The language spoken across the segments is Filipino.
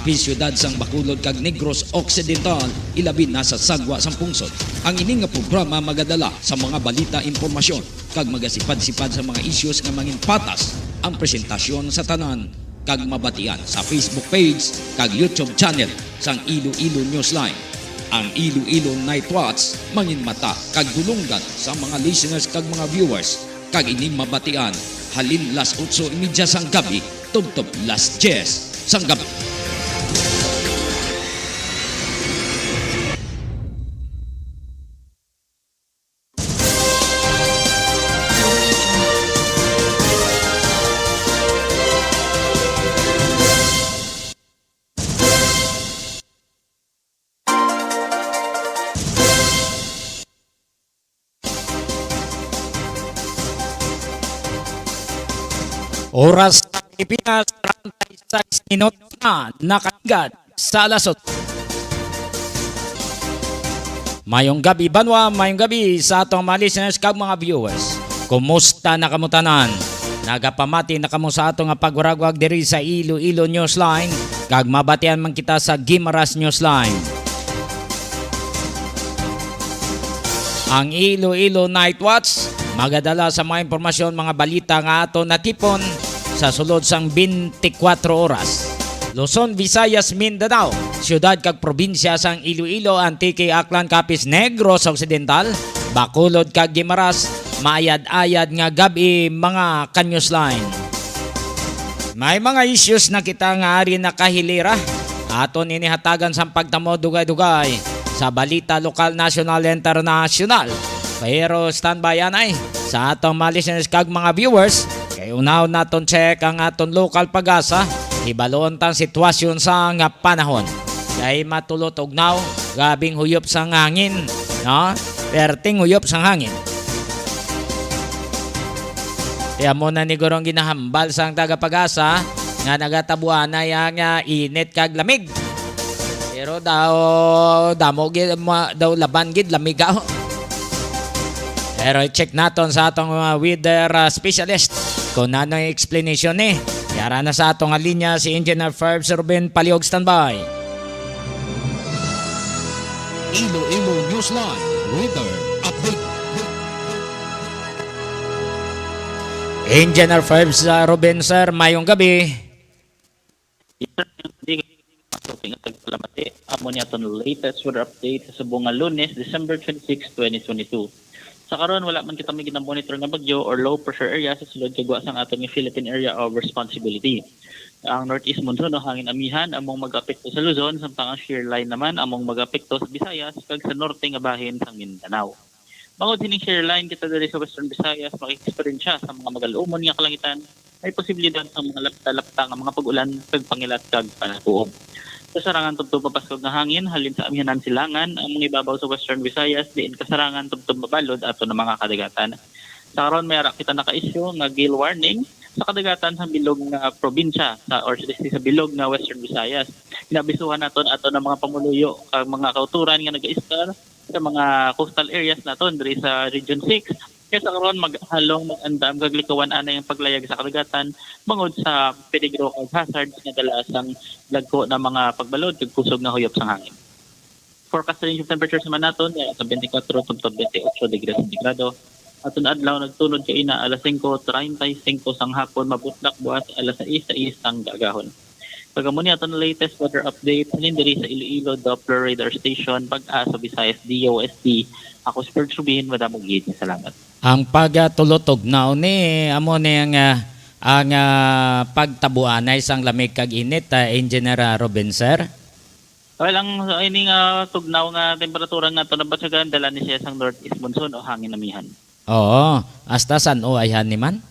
Kapi siyudad sang Bacolod kag Negros Occidental, ilabi na sa sagwa sang pungsod. Ang ini nga programa magadala sa mga balita, impormasyon kag magasipad-sipad sa mga issues nga mangin patas ang presentasyon sa tanan kag mabatian sa Facebook page kag YouTube channel sang Iloilo Newsline. Ang Iloilo Night Watch mangin mata kag dulunggan sa mga listeners kag mga viewers kag ini mabatian halin las 8:30 sang gabi tubtob las 10 sang gabi. Oras sa Pilipinas, 36 minuto na nakagad sa alas 8. Mayong gabi banwa, mayong gabi sa atong mga listeners kag mga viewers. Kumusta na kamutanan? Nagapamati na kamo sa atong pagwaragwag diri sa Iloilo Newsline kag mabatian man kita sa Guimaras Newsline. Ang Iloilo Night Watch magadala sa mga impormasyon, mga balita nga ato natipon sa sulod sang 24 oras. Luzon, Visayas, Mindanao, siyudad kag probinsya sang Iloilo, Antique, Aklan, Capiz, Negros Occidental, Bacolod kag Guimaras, maayad-ayad nga gabi mga ka-newsline. May mga issues na kita nga ari nakahilira aton inihatagan sa pagtamo dugay-dugay sa balita lokal, national, international. Pero standby yan ay sa atong mga listeners kag mga viewers. Kay unaw naton check ang aton local pag-asa. Ibaloon tang sitwasyon sa nga panahon. Kay matulot ugnaw, gabing huyop sang hangin, no? Perting huyop sang hangin. Kaya mo na ni Gorong ginahambal sang taga-pag-asa nga nagatabuan na yang init kag lamig. Pero damo gid daw laban gid lamig ako. Pero i-check naton sa atong weather specialist kung ano yung explanation ni. Yara na sa atong linya si Engineer Ferbs Ruben Paliog, standby. Iloilo Newsline Weather Update. Engineer Ferbs Ruben, sir, mayong gabi. Amo niya itong latest weather update sa buong Lunes, December 26, 2022. Sa karon wala man kita may ginamonitor nga bagyo or low pressure area sa sulod kagwa sang atong Philippine Area of Responsibility. Ang northeast monsoon o hangin amihan among mag-apekto sa Luzon, samtang ang shear line naman among mag-apekto sa Visayas kag sa norte nga bahin sang Mindanao. Bangod hining shear line kita diri sa Western Visayas maki-experience siya sa mga magalumon nga kalangitan, may posibilidad sa mga lapta-lapta nga mga pag-ulan kag pangilat kag panatuob. Sa sarangan tubtob mapaskog nga hangin halin sa amihanan silangan ang mga ibabaw sa Western Visayas diin kasarangan tubtob mabalod ato ng mga kadagatan. Sa karon may ara kita naka-issue nga gale warning sa kadagatan sa bilog nga probinsya or sa bilog nga Western Visayas. Inabisuhan naton ato ng mga pamuluyo kag mga kauturan nga naga-istar sa mga coastal areas naton diri sa Region 6. Kaya sa karon maghalong mag-andam kag likawan ana yung paglayag sa kadagatan bangod sa peligro kag hazards nga dala sang lagko na mga pagbalod kag kusog nga huyop sang hangin. Forecast range of temperatures naman naton sa 24 tubtob 28 degrees Centigrado. Aton adlaw nagtunod kay ina alas 5:35 sang hapon, mabutlak buwas alas 6 sang gagahon. Pagamo ni aton latest weather update diri sa Iloilo Doppler Radar Station Pag-asa Visayas DOST. Ako si Ferg Ruben, madamong gid, salamat. Ang pagtulotog now ni amo ni ang pagtabuan ay isang lamig kag init, Engineer Ruben, sir. Well, ang ining tugnaw nga temperatura nga to nabatsagan dala ni siya sang northeast monsoon o hangin amihan. Oo, hasta san o ayhan ni man?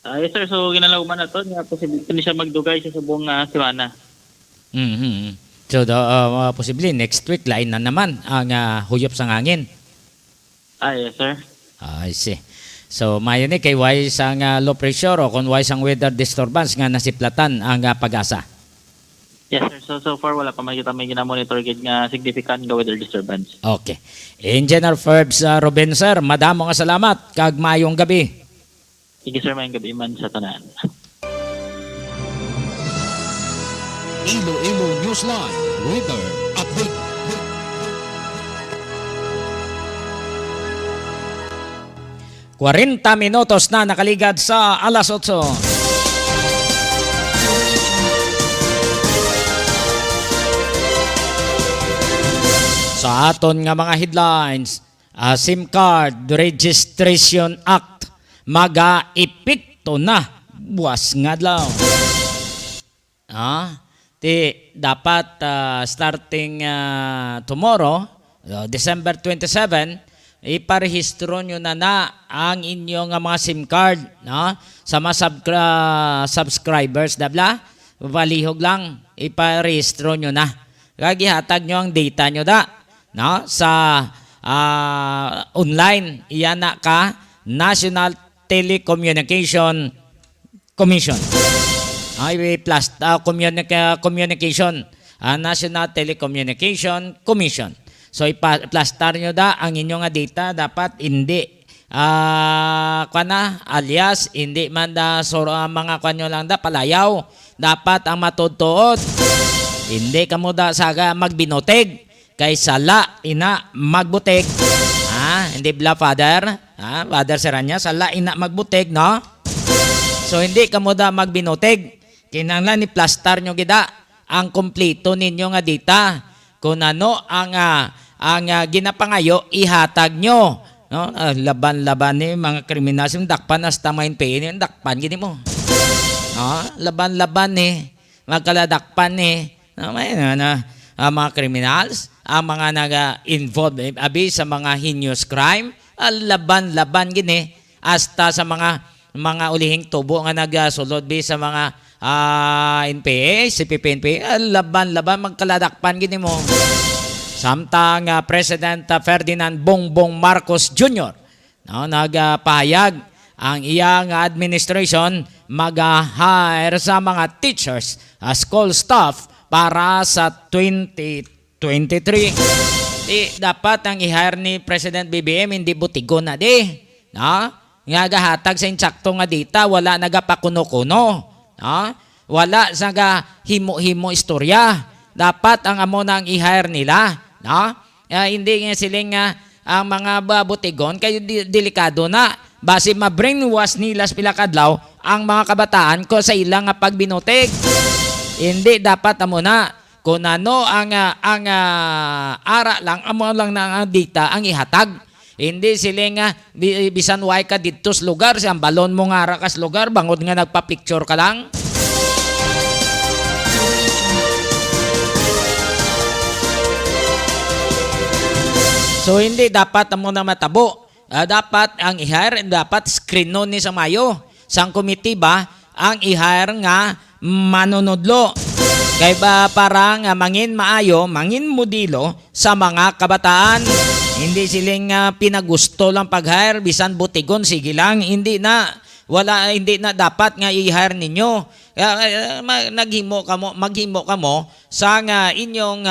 Yes sir, so ginalawman na to nga posible ni siya magdugay sa buong semana. So posible next week lain na naman ang huyop sang hangin. Yes sir. I see. So mayo ni kay why sang low pressure o kung why sang weather disturbance nga nasiplatan ang pag-asa. Yes sir, so far wala pa makita may ginamonitor gid nga significant nga weather disturbance. Okay. Engineer Ferbs Ruben, sir, madamo nga salamat kag mayong gabi. Sige sir, mayong gabi man sa tanan. Iloilo Newsline Weather Update. Kwarenta minutos na nakaligad sa alas 8. Sa aton nga mga headlines, SIM Card Registration Act maga-epekto na buwas nga daw. Dapat starting tomorrow, December 27, iparehistro nyo na ang inyong mga SIM card, no? Sa mga subscribers, dabla, palihog lang, iparehistro nyo na. Kagihatag nyo ang data nyo no? Sa online, iyan na ka, National Telecommunication Commission. Communication, National Telecommunication Commission. So iplastar nyo ang inyong data, dapat hindi alias hindi man mga kanyo lang palayaw, dapat ang matutuod. Hindi ka mo saga magbinoteg kay sala ina magbuteg. Hindi bla father, father seranya sala ina magbuteg, no? So hindi ka mo magbinoteg. Kinanglan ni plastar nyo gida ang kompleto ninyo nga data. Kung ano ang ginapangayo, ihatag nyo. No? Laban-laban ni mga kriminal, dakpan hasta main pain, dakpan gini mo. Laban-laban ni magkaladakpan ni mga criminals, ang mga naga-involved sa mga heinous crime, laban-laban gini hasta sa mga ulihing tubo nga nagasulod sa mga NPA, CPP-NPA, laban-laban magkaladakpan gini mo. Samtang President Ferdinand Bongbong Marcos Jr. nagpahayag ang iyang administration mag-hire sa mga teachers, school staff para sa 2023. Dapat ang i-hire ni President BBM hindi butigo na nga gahatag sa insakto nga data, wala nagapakuno-kuno. Wala sa himo-himo istorya. Dapat ang amo na ang i-hire nila. Hindi nga siling ang mga butigon kayo delikado na. Base ma-brainwash nila sa pilakadlaw ang mga kabataan ko sa ilang pagbinoteg. Hindi dapat amo na. Kung ano ang ara lang, amo lang na ang data ang ihatag. Hindi siling bisan way ka dito sa lugar, siyang balon mo nga rakas lugar, bangod nga nagpa-picture ka lang. So hindi dapat mo na matabo. Dapat ang i-hire, dapat screen nun ni sa mayo. Sang committee ba ang i-hire nga manunodlo. Kaya ba parang mangin maayo, mangin modelo sa mga kabataan. Hindi siling pinagusto lang pag-hire, bisan butigon, sige lang, hindi na dapat nga i-hire ninyo. Maghimo ka mo sa inyong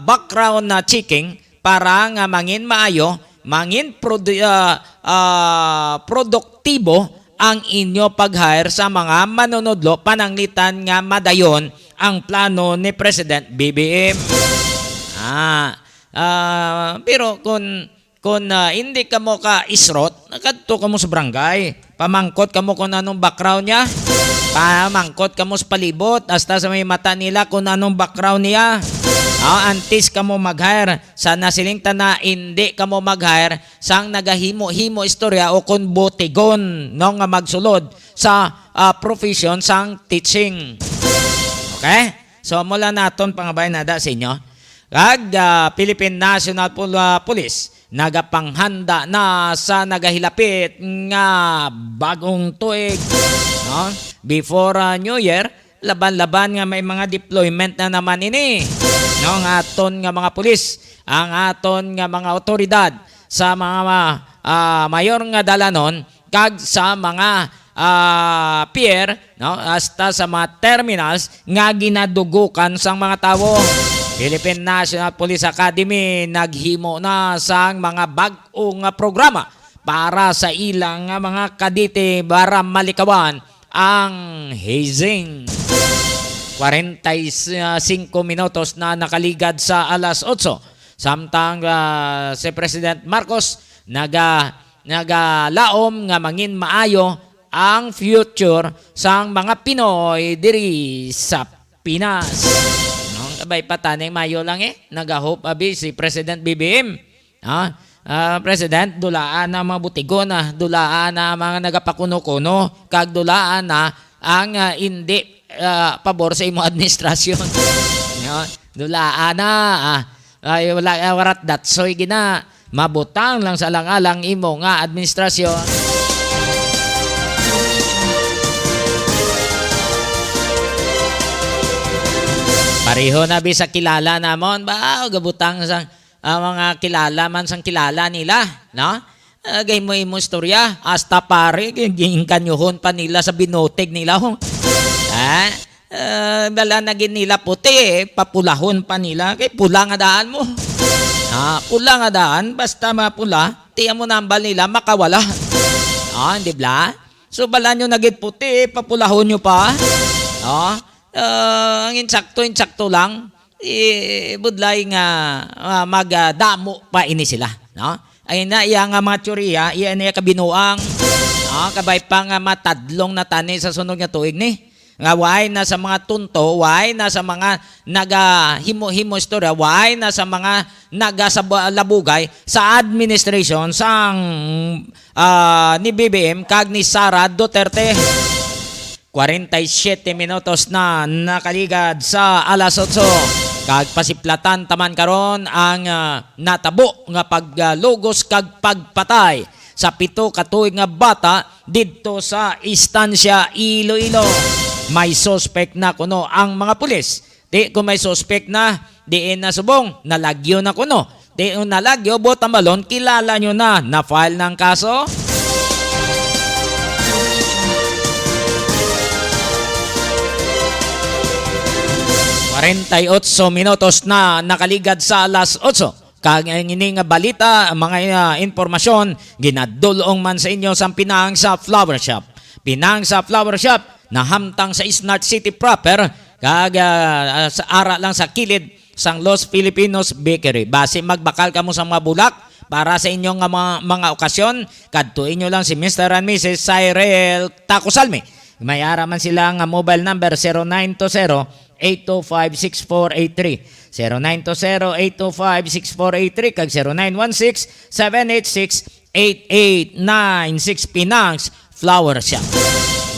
background na checking para nga mangin maayo, mangin produktibo ang inyo pag-hire sa mga manunodlo, pananglitan nga madayon ang plano ni President BBM. Pero kung hindi ka mo ka isrot, nakadto ka mo sa barangay, pamangkot ka mo kung anong background niya, pamangkot ka mo sa palibot, hasta sa may mata nila kung anong background niya. Antis ka mo mag-hire, sana siling tana hindi ka mo mag-hire sang nagahimo-himo istorya o kung botigon no, nga magsulod sa profession sang teaching. Okay? So mula naton pangabayan nada sa inyo. Philippine National Police nagapanghanda na sa nagahilapit nga bagong tuig, no? Before New Year, laban-laban nga may mga deployment na naman ini, no? Ang aton nga mga pulis, ang aton nga mga otoridad sa mga mayor nga dalanon kag sa mga pier, no? Hasta sa mga terminals nga ginadugukan sang mga tawo. Philippine National Police Academy naghimo na sang mga bag-ong programa para sa ilang mga kadite para malikawan ang hazing. 45 minutos na nakaligad sa alas 8. Samtang si President Marcos nagalaom nga mangin maayo ang future sang mga Pinoy diri sa Pinas. Nung kabay patanay mayo lang nagahope abi si President BBM. President, dulaan na mga butigo na, dulaan na mga nagapakuno-kuno, kag dulaan na ang hindi pabor sa imo administrasyon. Dulaan na, ay wala warat datsoy gina, mabutang lang sa alang-alang imo nga administrasyon. Pareho na bi sa kilala namon ba gabutang sa mga kilala man sang kilala nila, no? Gay mo imo istorya, hasta pare giingkanyuhon pa nila sa binotig nila. Dala nagin nila puti, papulahon pa nila kay pula nga daan mo. Pula nga daan, basta mapula, tiyan mo nambal nila makawala. Hindi ba? So bala nyo naging puti, papulahon nyo pa. Ang insakto lang, budlay nga magdamo pa ini sila. Ayun na, iya nga mga tsuriya, iya niya kabinuang. Kabay pa nga matadlong na tani sa sunod nga tuig ni. Nga why na sa mga tunto, why na sa mga nagahimo-himo istorya, why na sa mga nagasabugay sa administration sang ni BBM kag ni Sara Duterte. 47 minutos na nakaligad sa alas 8. Kag pasiplatan taman karon ang natabo nga paglugos kag pagpatay sa 7 ka tuig nga bata didto sa istansya Iloilo. May suspect na kuno ang mga pulis. Di kung may suspect na diin na subong, nalagyo na kuno. Di nalagyo, botamalon, kilala nyo na file ng kaso. ...48 minutos na nakaligad sa alas 8. Kag ini nga balita, mga informasyon, ginadulong man sa inyo sa Pinang sa Flower Shop. Pinang sa Flower Shop, nahamtang sa Smart City proper, kag sa ara lang sa kilid sang Los Filipinos Bakery. Base magbakal kamo sa mga bulak para sa inyong mga okasyon, kadtuin nyo lang si Mr. and Mrs. Cyril Tacosalme. May ara man sila nga mobile number 0920-825-6483. 0920-825-6483 kag 0916-786-8896. Pinangs Flower Shop.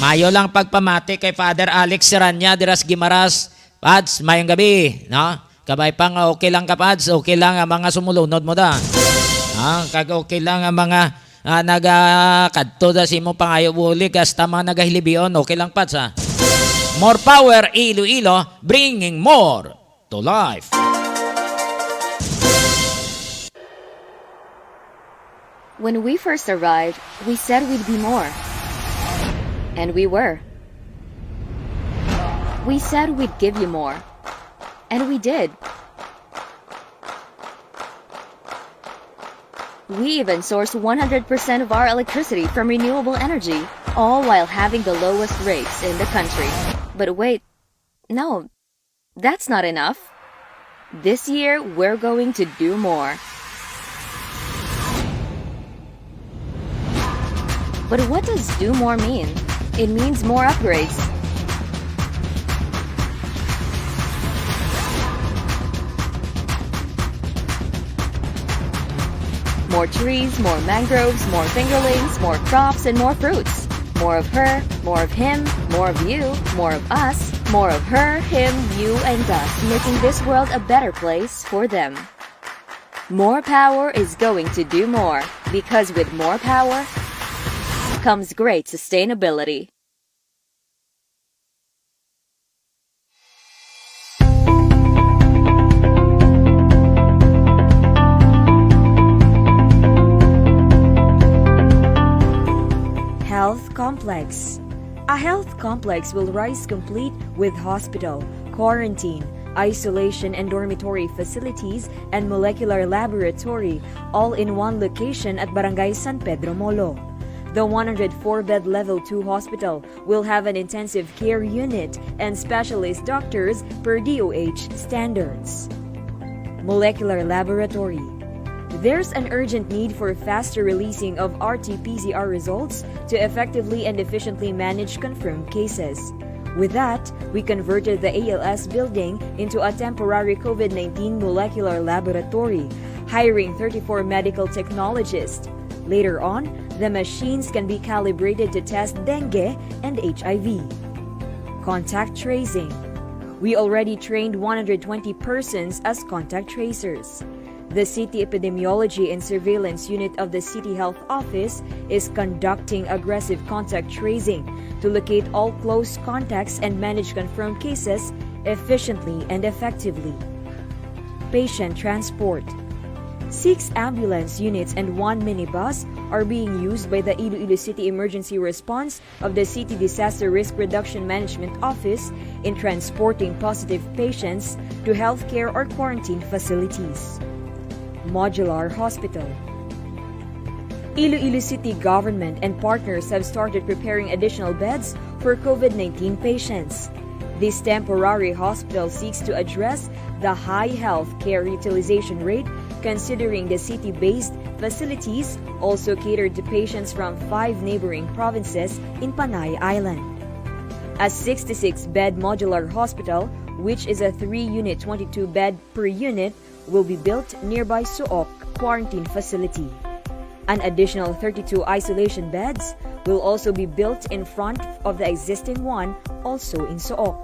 Mayo lang pagpamati kay Father Alex Seranya Diras Gimaras. Pads, mayong gabi, no? Kabay pa nga okay lang ka, Pads, okay lang ang mga sumulunod mo da. Kag okay lang ang mga nagakadto da si mo pangayo buli kasta mga nagahilibion, okay lang, Pads, ha? More power, Iloilo, bringing more to life. When we first arrived, we said we'd be more. And we were. We said we'd give you more. And we did. We even sourced 100% of our electricity from renewable energy, all while having the lowest rates in the country. But wait, no, that's not enough. This year, we're going to do more. But what does do more mean? It means more upgrades. More trees, more mangroves, more fingerlings, more crops, and more fruits. More of her, more of him, more of you, more of us, more of her, him, you, and us, making this world a better place for them. More power is going to do more, because with more power comes great sustainability. Health complex. A health complex will rise complete with hospital, quarantine, isolation and dormitory facilities, and molecular laboratory, all in one location at Barangay San Pedro Molo. The 104-bed Level 2 hospital will have an intensive care unit and specialist doctors per DOH standards. Molecular laboratory. There's an urgent need for faster releasing of RT-PCR results to effectively and efficiently manage confirmed cases. With that, we converted the ALS building into a temporary COVID-19 molecular laboratory, hiring 34 medical technologists. Later on, the machines can be calibrated to test dengue and HIV. Contact tracing. We already trained 120 persons as contact tracers. The City Epidemiology and Surveillance Unit of the City Health Office is conducting aggressive contact tracing to locate all close contacts and manage confirmed cases efficiently and effectively. Patient transport. 6 ambulance units and 1 minibus are being used by the Iloilo City Emergency Response of the City Disaster Risk Reduction Management Office in transporting positive patients to healthcare or quarantine facilities. Modular Hospital. Iloilo City government and partners have started preparing additional beds for COVID-19 patients. This temporary hospital seeks to address the high health care utilization rate, considering the city-based facilities also catered to patients from 5 neighboring provinces in Panay Island. A 66-bed modular hospital, which is a 3-unit 22-bed per unit, will be built nearby Suoc quarantine facility. An additional 32 isolation beds will also be built in front of the existing one, also in Suoc.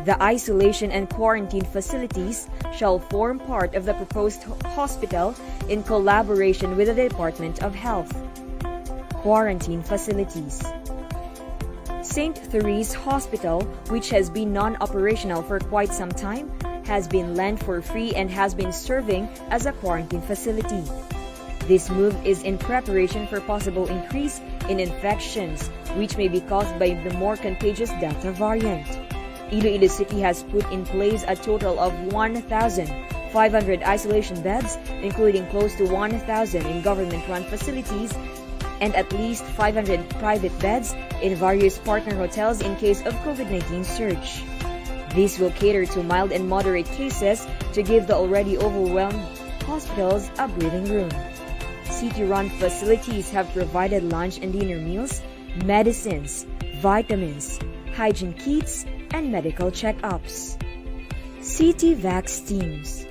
The isolation and quarantine facilities shall form part of the proposed hospital in collaboration with the Department of Health. Quarantine facilities. St. Therese Hospital, which has been non-operational for quite some time, has been lent for free and has been serving as a quarantine facility. This move is in preparation for possible increase in infections, which may be caused by the more contagious Delta variant. Iloilo City has put in place a total of 1,500 isolation beds, including close to 1,000 in government-run facilities and at least 500 private beds in various partner hotels in case of COVID-19 surge. These will cater to mild and moderate cases to give the already overwhelmed hospitals a breathing room. City-run facilities have provided lunch and dinner meals, medicines, vitamins, hygiene kits, and medical checkups. City Vax teams.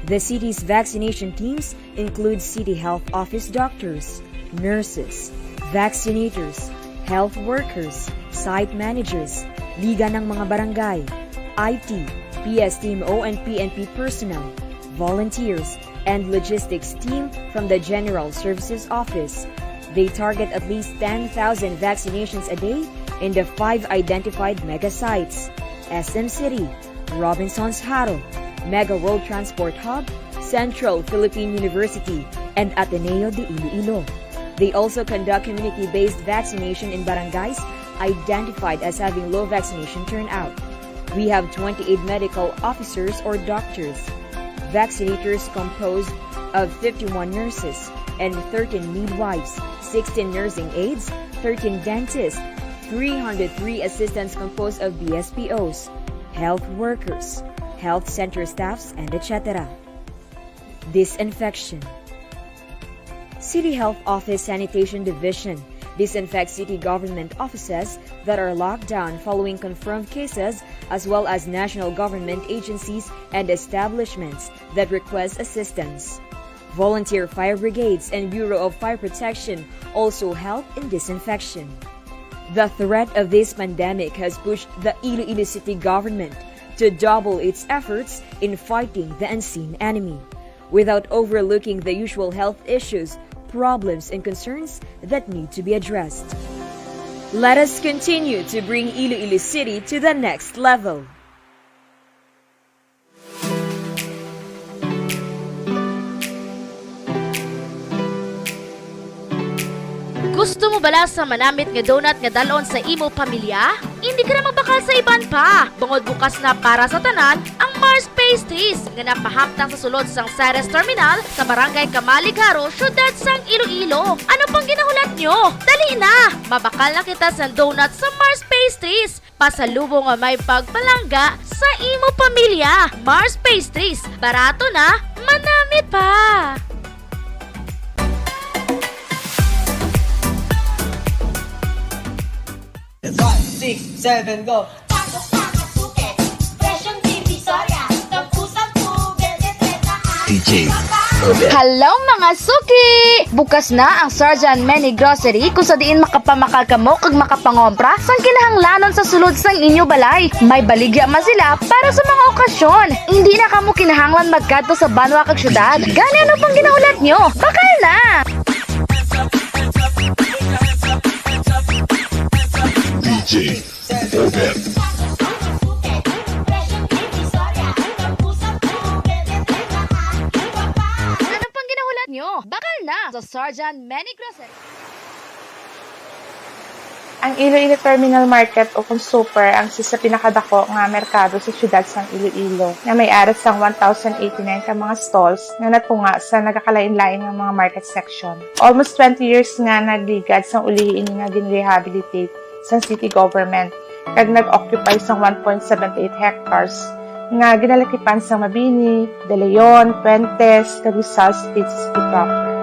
The city's vaccination teams include City Health Office doctors, nurses, vaccinators, health workers, site managers, Liga ng mga barangay, IT, PSTMO and PNP personnel, volunteers, and logistics team from the General Services Office. They target at least 10,000 vaccinations a day in the 5 identified mega sites: SM City, Robinson's Haro, Mega World Transport Hub, Central Philippine University, and Ateneo de Iloilo. They also conduct community-based vaccination in barangays identified as having low vaccination turnout. We have 28 medical officers or doctors, vaccinators composed of 51 nurses and 13 midwives, 16 nursing aides, 13 dentists, 303 assistants composed of BSPOs, health workers, health center staffs, and etc. Disinfection. City Health Office Sanitation Division disinfect city government offices that are locked down following confirmed cases, as well as national government agencies and establishments that request assistance. Volunteer fire brigades and Bureau of Fire Protection also help in disinfection. The threat of this pandemic has pushed the Iloilo City government to double its efforts in fighting the unseen enemy, without overlooking the usual health issues, problems, and concerns that need to be addressed. Let us continue to bring Iloilo City to the next level. Gusto mo bala sa manamit nga donut nga dalon sa imo pamilya? Hindi ka na magbakal sa iban pa. Bangod bukas na para sa tanan ang Mars Pastries nga napahaptang sa sulod sang Ceres Terminal sa Barangay Kamaligaro, syudad sang Iloilo. Ano pang ginahulat nyo? Dali na! Mabakal na kita sa donut sa Mars Pastries. Pasalubong nga may pagpalangga sa imo pamilya. Mars Pastries, barato na, manamit pa! 6, 7, go! DJ Hello mga suki! Bukas na ang Sarjan Many Grocery kung sa diin makapamakal kamo kag makapangompra sang kinahanglanon sa sulod sang inyo balay. May baligya man sila para sa mga okasyon. Hindi na kamo kinahanglan magkadto sa banwa kag syudad. Gani ano pang ginahulat nyo? Bakal na! DJ Over. Ano pang ginahulat nyo? Bakal na sa Sarjan Many Grocery. Ang Iloilo Terminal Market o kung super ang sa pinakadako nga merkado sa siyudad sang Iloilo na may aras sang 1,089 ka mga stalls nga natunga sa nagakalain-lain ng mga market section. Almost 20 years nga nagligad sang ulihin nga ginrehabilitate sang city government kag nag-occupy sang 1.78 hectares nga ginalakipan sang Mabini, De Leon, Puentes, kag Rizal State City proper.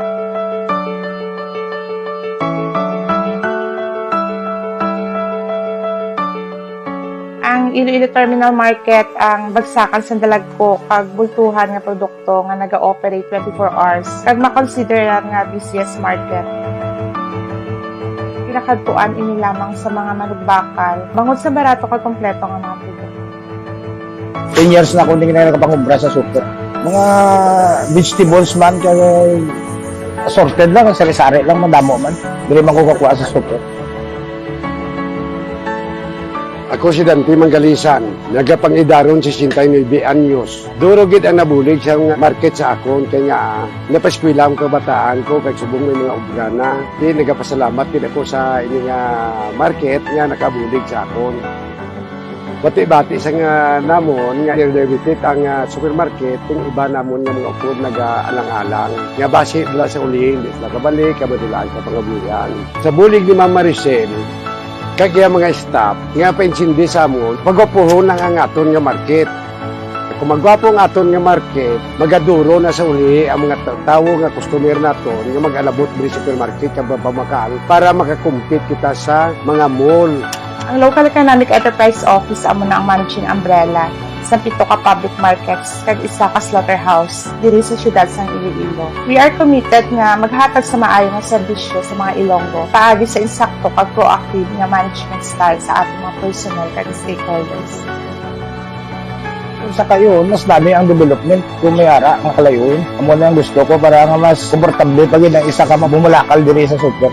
Ang Iloilo Terminal Market ang bagsakan sa dalagko kag bultuhan nga produkto nga naga-operate 24 hours kag makonsider nga busiest market. Pinakadtuan ini lamang sa mga manugbakal bangod sa barato kag kompleto nga mga produkto. 10 years na akong hindi na nakapangumbra sa super. Mga vegetables man kay assorted lang, sari-sari lang, madamo man. Dili man ko kakuha sa super. Ako si Dante Manggalisan, nagapangidaron 69 anyos. Duro gid ang nabulig sa market sa akon kay nga napaskwela ang kabataan ko kay subong may mga obrana. Di nagapasalamat gid ako sa ini nga market nga nakabulig sa akon. Bati-bati sa nga namon nga i-revisit ang supermarket kung iba namon nga mga upob nag-alang-alang. Nga base nila sa ulihin, di sila kabalik, kabadulaan ka pangabuyan. Sa bulig ni Mama Maricel, kaya mga staff, nga pa-insindi sa amon, magwapuhon lang ang aton nga market. Kung magwapo ang aton nga market, magaduro na sa uli ang mga tao nga customer naton nga mag-alabot sa supermarket kag pamakal para makakumpit kita sa mga mall. Ang Local Economic Enterprise Office amo na ang managing umbrella sa 7 ka public markets kag isa ka slaughterhouse diri sa siyudad sang Iloilo. We are committed nga maghatag sa maayo nga serbisyo sa mga Ilonggo paagi sa insakto kag proactive nga management style sa ating mga personnel kag stakeholders. Sa kayo, mas dami ang development kung may ara nga kalayuin. Amo na ang gusto ko para nga mas komportable pag ang isa ka mabumulakal diri sa super.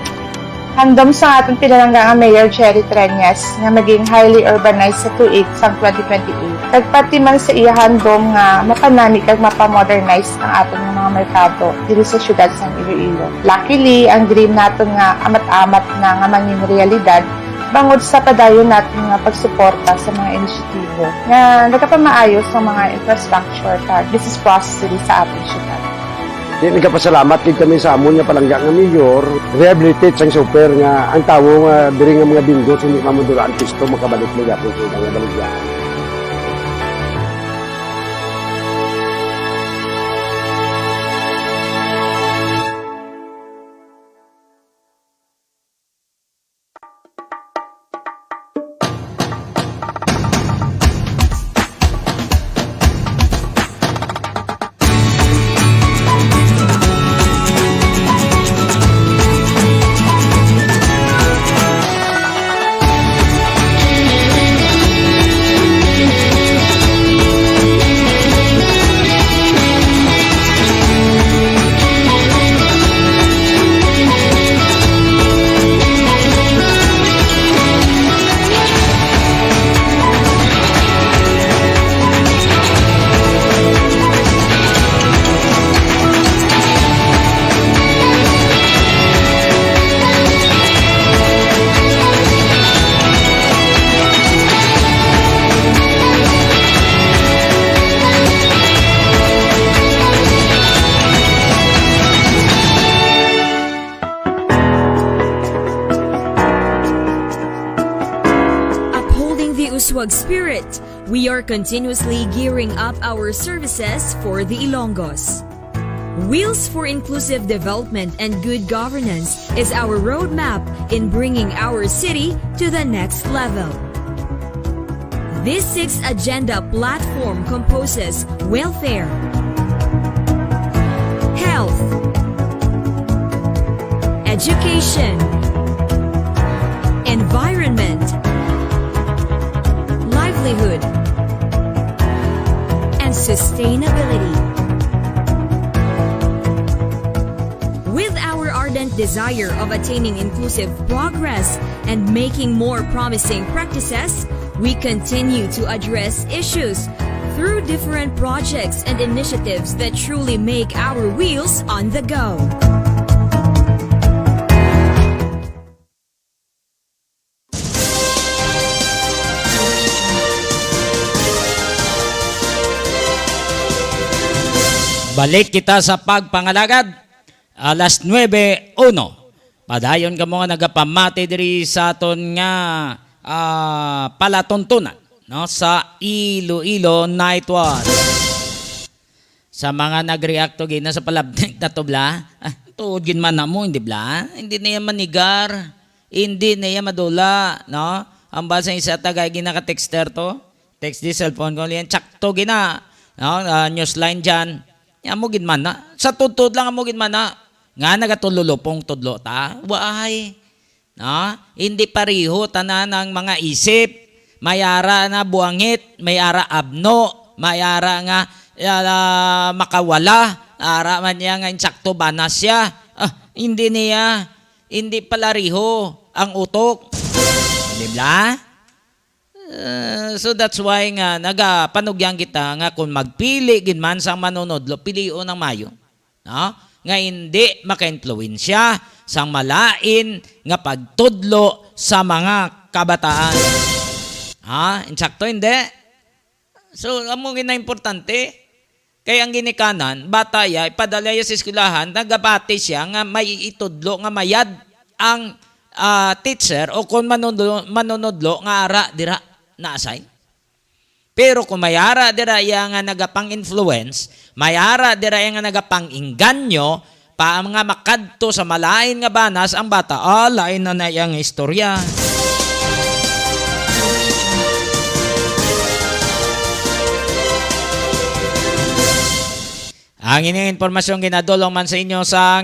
Handom sa ating pinalangga nga Mayor Cherry Treñas nga maging highly urbanized sa tuig sang 2028. Nagpati man sa iya handom nga mapanami kag mapamodernize ang ating mga merkado diri sa siyudad sang Iloilo. Luckily, ang dream naton nga amat-amat na nga manging realidad bangod sa padayon natin nga pagsuporta sa mga inisyatibo nga nagapamaayos sa mga infrastructure kag business process diri sa ating siyudad. Di nagapasalamat gid kami sa amon nga palangga nga mayor, rehabilitate sang super nga ang tawo nga diri nga mga bindot hindi mamuduraan pisto makabalik mo gyapon sa nga baligyan. We are continuously gearing up our services for the Ilonggos. Wheels for Inclusive Development and Good Governance is our roadmap in bringing our city to the next level. This sixth agenda platform composes welfare, health, education, environment, livelihood, and sustainability. With our ardent desire of attaining inclusive progress and making more promising practices, we continue to address issues through different projects and initiatives that truly make our wheels on the go. Balik kita sa pagpangalagad. Alas 9:01. Padayon ka mo nga nagapamati diri sa aton nga palatuntunan, no, sa Iloilo Night Watch. Sa mga nag-react to gina sa palabnik na to bla, tuod gin man na mo, hindi bla? Hindi na yan manigar, hindi na yan madula, no? Ang basa isa tagay gina ka texter to, text di cellphone ko liyan, tsakto gina, no? Newsline dyan, yan mo gin man na, sa tutod lang mo gin man na, nga nagatululupong tudlo ta, waay, no? Hindi pariho tanan ng mga isip, mayara na buangit, mayara abno, mayara nga makawala, ara man niya nga insakto banas siya, hindi niya, hindi palariho ang utok, di ba? So that's why nga nagapanugyang kita nga kung magpili ginman sang manunodlo, pilion ng mayo, no? Nga hindi maka-influensya sang malain nga pagtudlo sa mga kabataan. Insakto hindi. So, amo gina importante. Kaya ang ginikanan, bata ya, ipadala ya sa eskwelahan, nagabati siya nga may itudlo nga mayad ang teacher o kung manunodlo nga ara dira na assign. Pero kung mayara dira ya nga nagapang-influence, mayara dira ya nga nagapang-inganyo, pa nga makadto sa malain nga banas ang bata, lain na yang istorya. Ang ining impormasyon ginadulong man sa inyo sa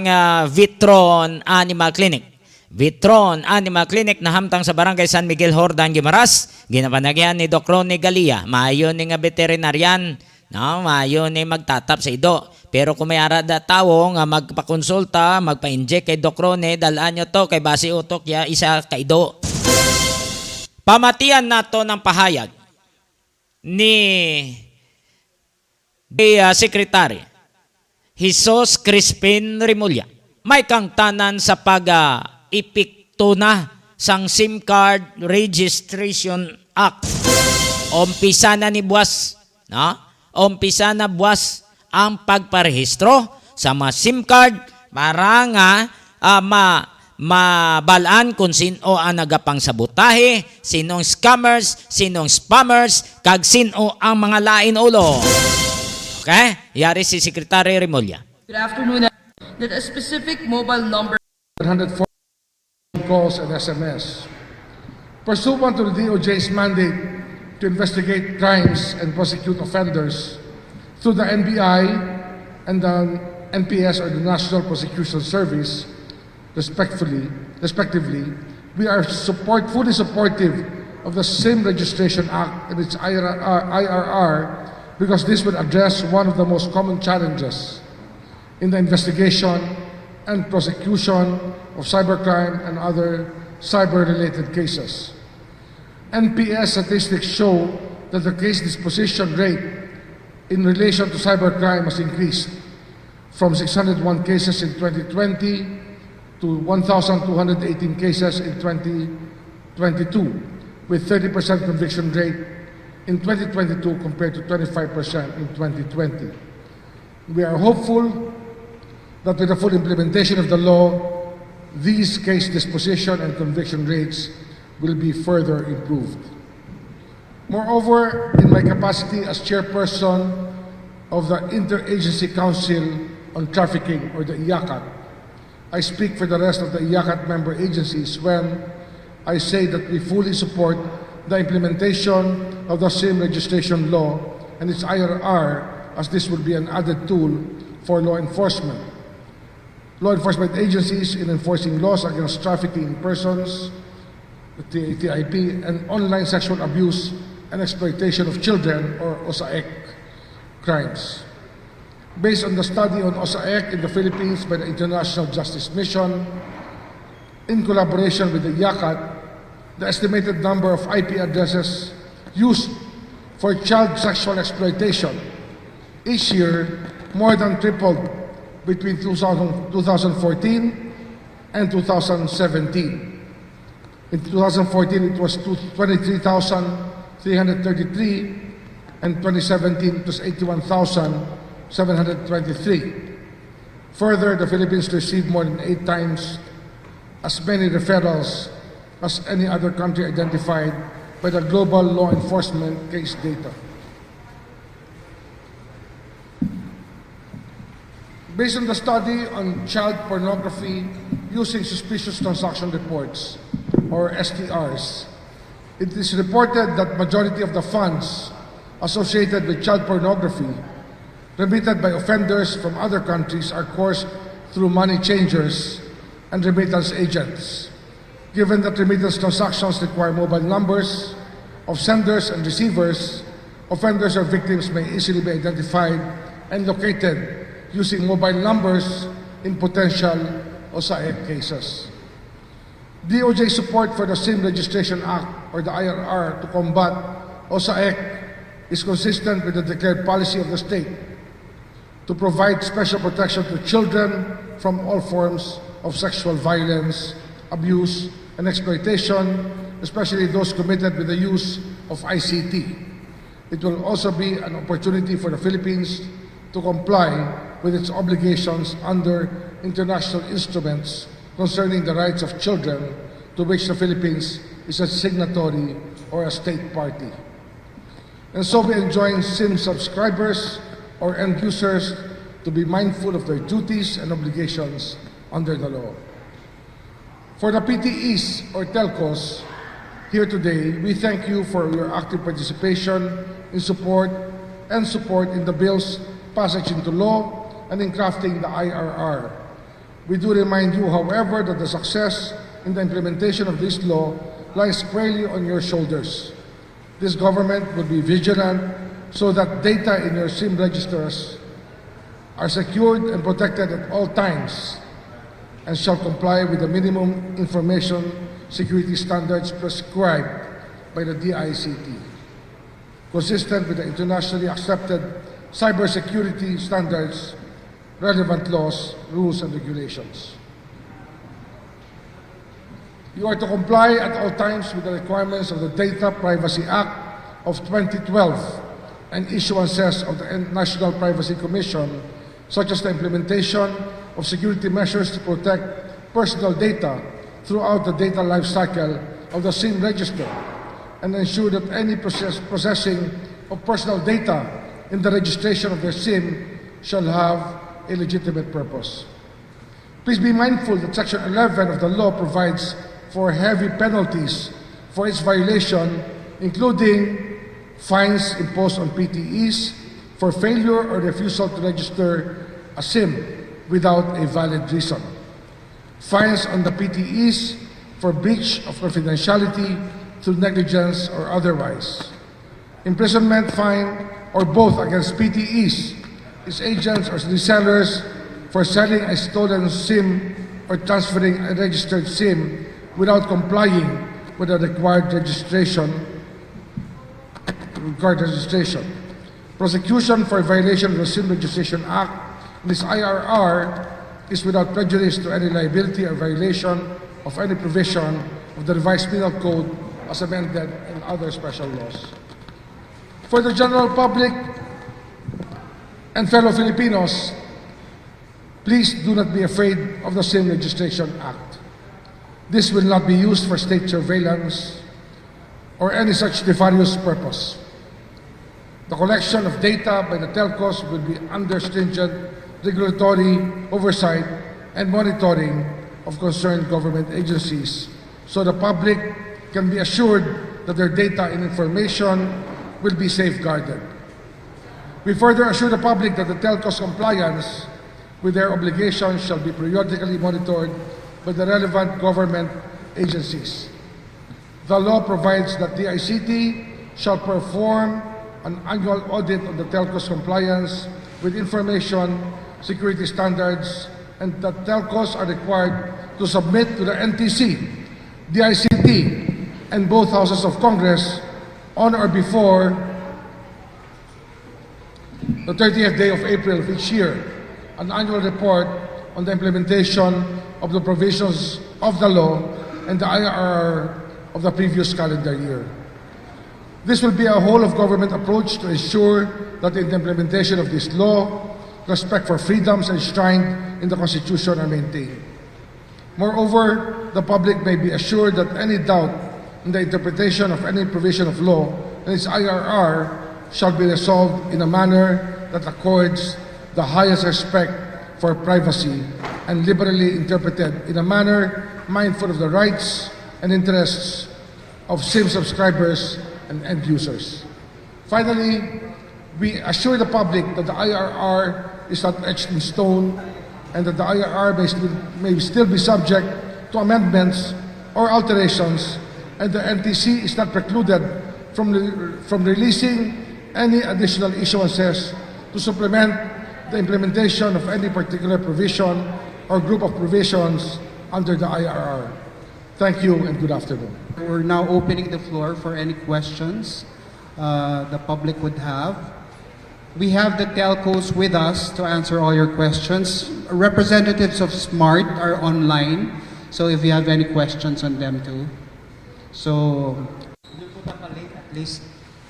Vitron Animal Clinic. Vitron Animal Clinic na hamtang sa Barangay San Miguel, Hordan, Guimaras. Ginapanagyan ni Doc Ronnie Galia. Maayo ni nga veterinarian. No? Maayo ni magtatap sa ido. Pero kung may arada tao nga magpakonsulta, magpa-inject kay Doc Ronnie, dalaan nyo to kay basi utok ya isa ka ido. Pamatian nato ng pahayag ni Secretary Jesus Crispin Rimulya. May kang tanan sa ipikto na sang SIM Card Registration Act. Umpisa na ni buwas, no? Umpisa na buwas ang pagparehistro sa mga SIM card para nga mabalaan kung sino ang nagapang sabotahe, sinong scammers, sinong spammers, kag sino ang mga lain ulo. Okay? Yari si Secretary Rimulya. Good afternoon. That a specific mobile number 104 calls and SMS. Pursuant to the DOJ's mandate to investigate crimes and prosecute offenders through the NBI and the NPS or the National Prosecution Service, respectively, we are fully supportive of the SIM Registration Act and its IRR because this would address one of the most common challenges in the investigation and prosecution of cybercrime and other cyber-related cases. NPS statistics show that the case disposition rate in relation to cybercrime has increased from 601 cases in 2020 to 1,218 cases in 2022, with 30% conviction rate in 2022 compared to 25% in 2020. We are hopeful that with the full implementation of the law, these case disposition and conviction rates will be further improved. Moreover, in my capacity as chairperson of the Interagency Council on Trafficking, or the IACAT, I speak for the rest of the IACAT member agencies when I say that we fully support the implementation of the SIM registration law and its IRR, as this will be an added tool for law enforcement. Law enforcement agencies in enforcing laws against trafficking persons, the TIP, and online sexual abuse and exploitation of children, or OSAEC, crimes. Based on the study on OSAEC in the Philippines by the International Justice Mission, in collaboration with the IACAT, the estimated number of IP addresses used for child sexual exploitation each year more than tripled between 2014 and 2017. In 2014, it was 23,333, and 2017, it was 81,723. Further, the Philippines received more than 8 times as many referrals as any other country identified by the Global Law Enforcement Case Data. Based on the study on child pornography using suspicious transaction reports, or STRs, it is reported that majority of the funds associated with child pornography remitted by offenders from other countries are coursed through money changers and remittance agents. Given that remittance transactions require mobile numbers of senders and receivers, offenders or victims may easily be identified and located using mobile numbers in potential OSAEC cases. DOJ support for the SIM Registration Act, or the IRR, to combat OSAEC is consistent with the declared policy of the state to provide special protection to children from all forms of sexual violence, abuse, and exploitation, especially those committed with the use of ICT. It will also be an opportunity for the Philippines to comply with its obligations under international instruments concerning the rights of children, to which the Philippines is a signatory or a state party. And so we enjoin SIM subscribers or end users to be mindful of their duties and obligations under the law. For the PTEs, or telcos, here today, we thank you for your active participation in support in the bill's passage into law and in crafting the IRR. We do remind you, however, that the success in the implementation of this law lies squarely on your shoulders. This government will be vigilant so that data in your SIM registers are secured and protected at all times, and shall comply with the minimum information security standards prescribed by the DICT, consistent with the internationally accepted cybersecurity standards, relevant laws, rules, and regulations. You are to comply at all times with the requirements of the Data Privacy Act of 2012 and issuances of the National Privacy Commission, such as the implementation of security measures to protect personal data throughout the data life cycle of the SIM register, and ensure that any processing of personal data in the registration of their SIM shall have a legitimate purpose. Please be mindful that Section 11 of the law provides for heavy penalties for its violation, including fines imposed on PTEs for failure or refusal to register a SIM without a valid reason, fines on the PTEs for breach of confidentiality through negligence or otherwise, imprisonment, fine, or both against PTEs, its agents, or resellers for selling a stolen SIM or transferring a registered SIM without complying with the required registration. Prosecution for violation of the SIM Registration Act, this IRR, is without prejudice to any liability or violation of any provision of the revised penal code as amended and other special laws. For the general public and fellow Filipinos, please do not be afraid of the SIM Registration Act. This will not be used for state surveillance, or any such nefarious purpose. The collection of data by the telcos will be under stringent regulatory oversight and monitoring of concerned government agencies, so the public can be assured that their data and information will be safeguarded. We further assure the public that the telcos' compliance with their obligations shall be periodically monitored by the relevant government agencies. The law provides that the ICT shall perform an annual audit of the telcos' compliance with information security standards, and that telcos are required to submit to the NTC, the ICT, and both houses of Congress on or before the 30th day of April of each year an annual report on the implementation of the provisions of the law and the IRR of the previous calendar year. This will be a whole-of-government approach to ensure that in the implementation of this law, respect for freedoms enshrined in the Constitution are maintained. Moreover, the public may be assured that any doubt in the interpretation of any provision of law and its IRR shall be resolved in a manner that accords the highest respect for privacy and liberally interpreted in a manner mindful of the rights and interests of SIM subscribers and end users. Finally, we assure the public that the IRR is not etched in stone and that the IRR may still be subject to amendments or alterations, and the NTC is not precluded from releasing any additional issuances to supplement the implementation of any particular provision or group of provisions under the IRR. Thank you and good afternoon. We're now opening the floor for any questions the public would have. We have the telcos with us to answer all your questions. Representatives of SMART are online, so if you have any questions on them too. So, at least,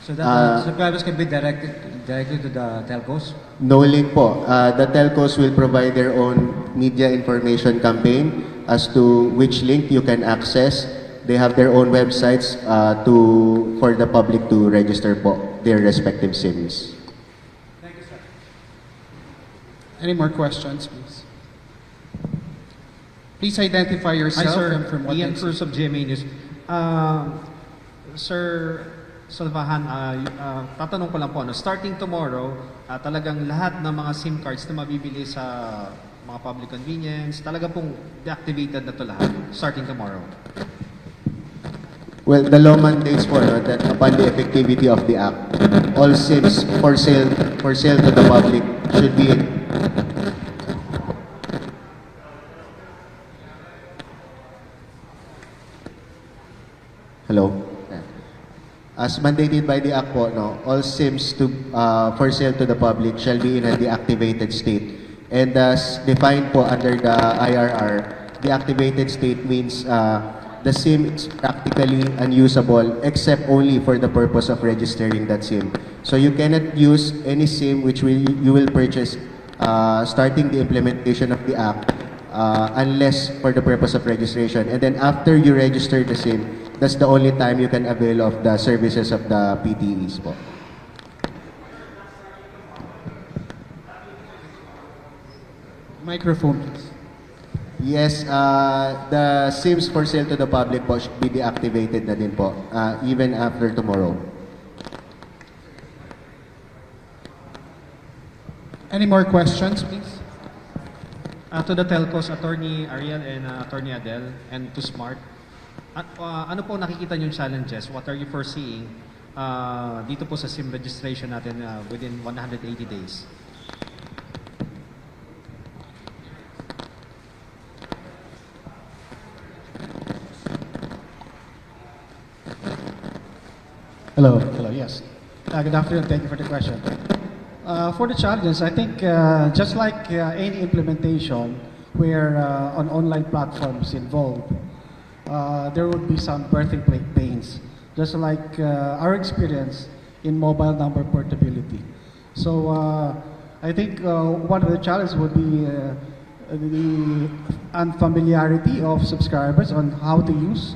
so that subscribers can be directed to the telcos? No link po. The telcos will provide their own media information campaign as to which link you can access. They have their own websites for the public to register po their respective SIMs. Thank you, sir. Any more questions, please? Please identify yourself. Hi, sir. And from what Ian Cruz of GMA News. Sir Salvahan, tatanong ko lang po, starting tomorrow, talagang lahat ng mga SIM cards na mabibili sa mga public convenience, talaga pong deactivated na to lahat, starting tomorrow. Well, the law mandates po that upon the effectivity of the act, all SIMs for sale to the public should be As mandated by the Act po, all SIMs for sale to the public shall be in a deactivated state. And as defined po under the IRR, deactivated state means the SIM is practically unusable except only for the purpose of registering that SIM. So you cannot use any SIM which you will purchase starting the implementation of the Act unless for the purpose of registration. And then after you register the SIM, that's the only time you can avail of the services of the PTEs po. Microphone, please. Yes, the SIMs for sale to the public po should be deactivated na din po, even after tomorrow. Any more questions, please? To the telcos, Attorney Ariel and Attorney Adel, and to SMART, ano po nakikita niyong challenges? What are you foreseeing dito po sa SIM registration natin within 180 days? Hello, yes. Good afternoon, thank you for the question. For the challenges, I think just like any implementation where on online platforms involved, there would be some birthing pains, just like our experience in mobile number portability. So I think one of the challenges would be the unfamiliarity of subscribers on how to use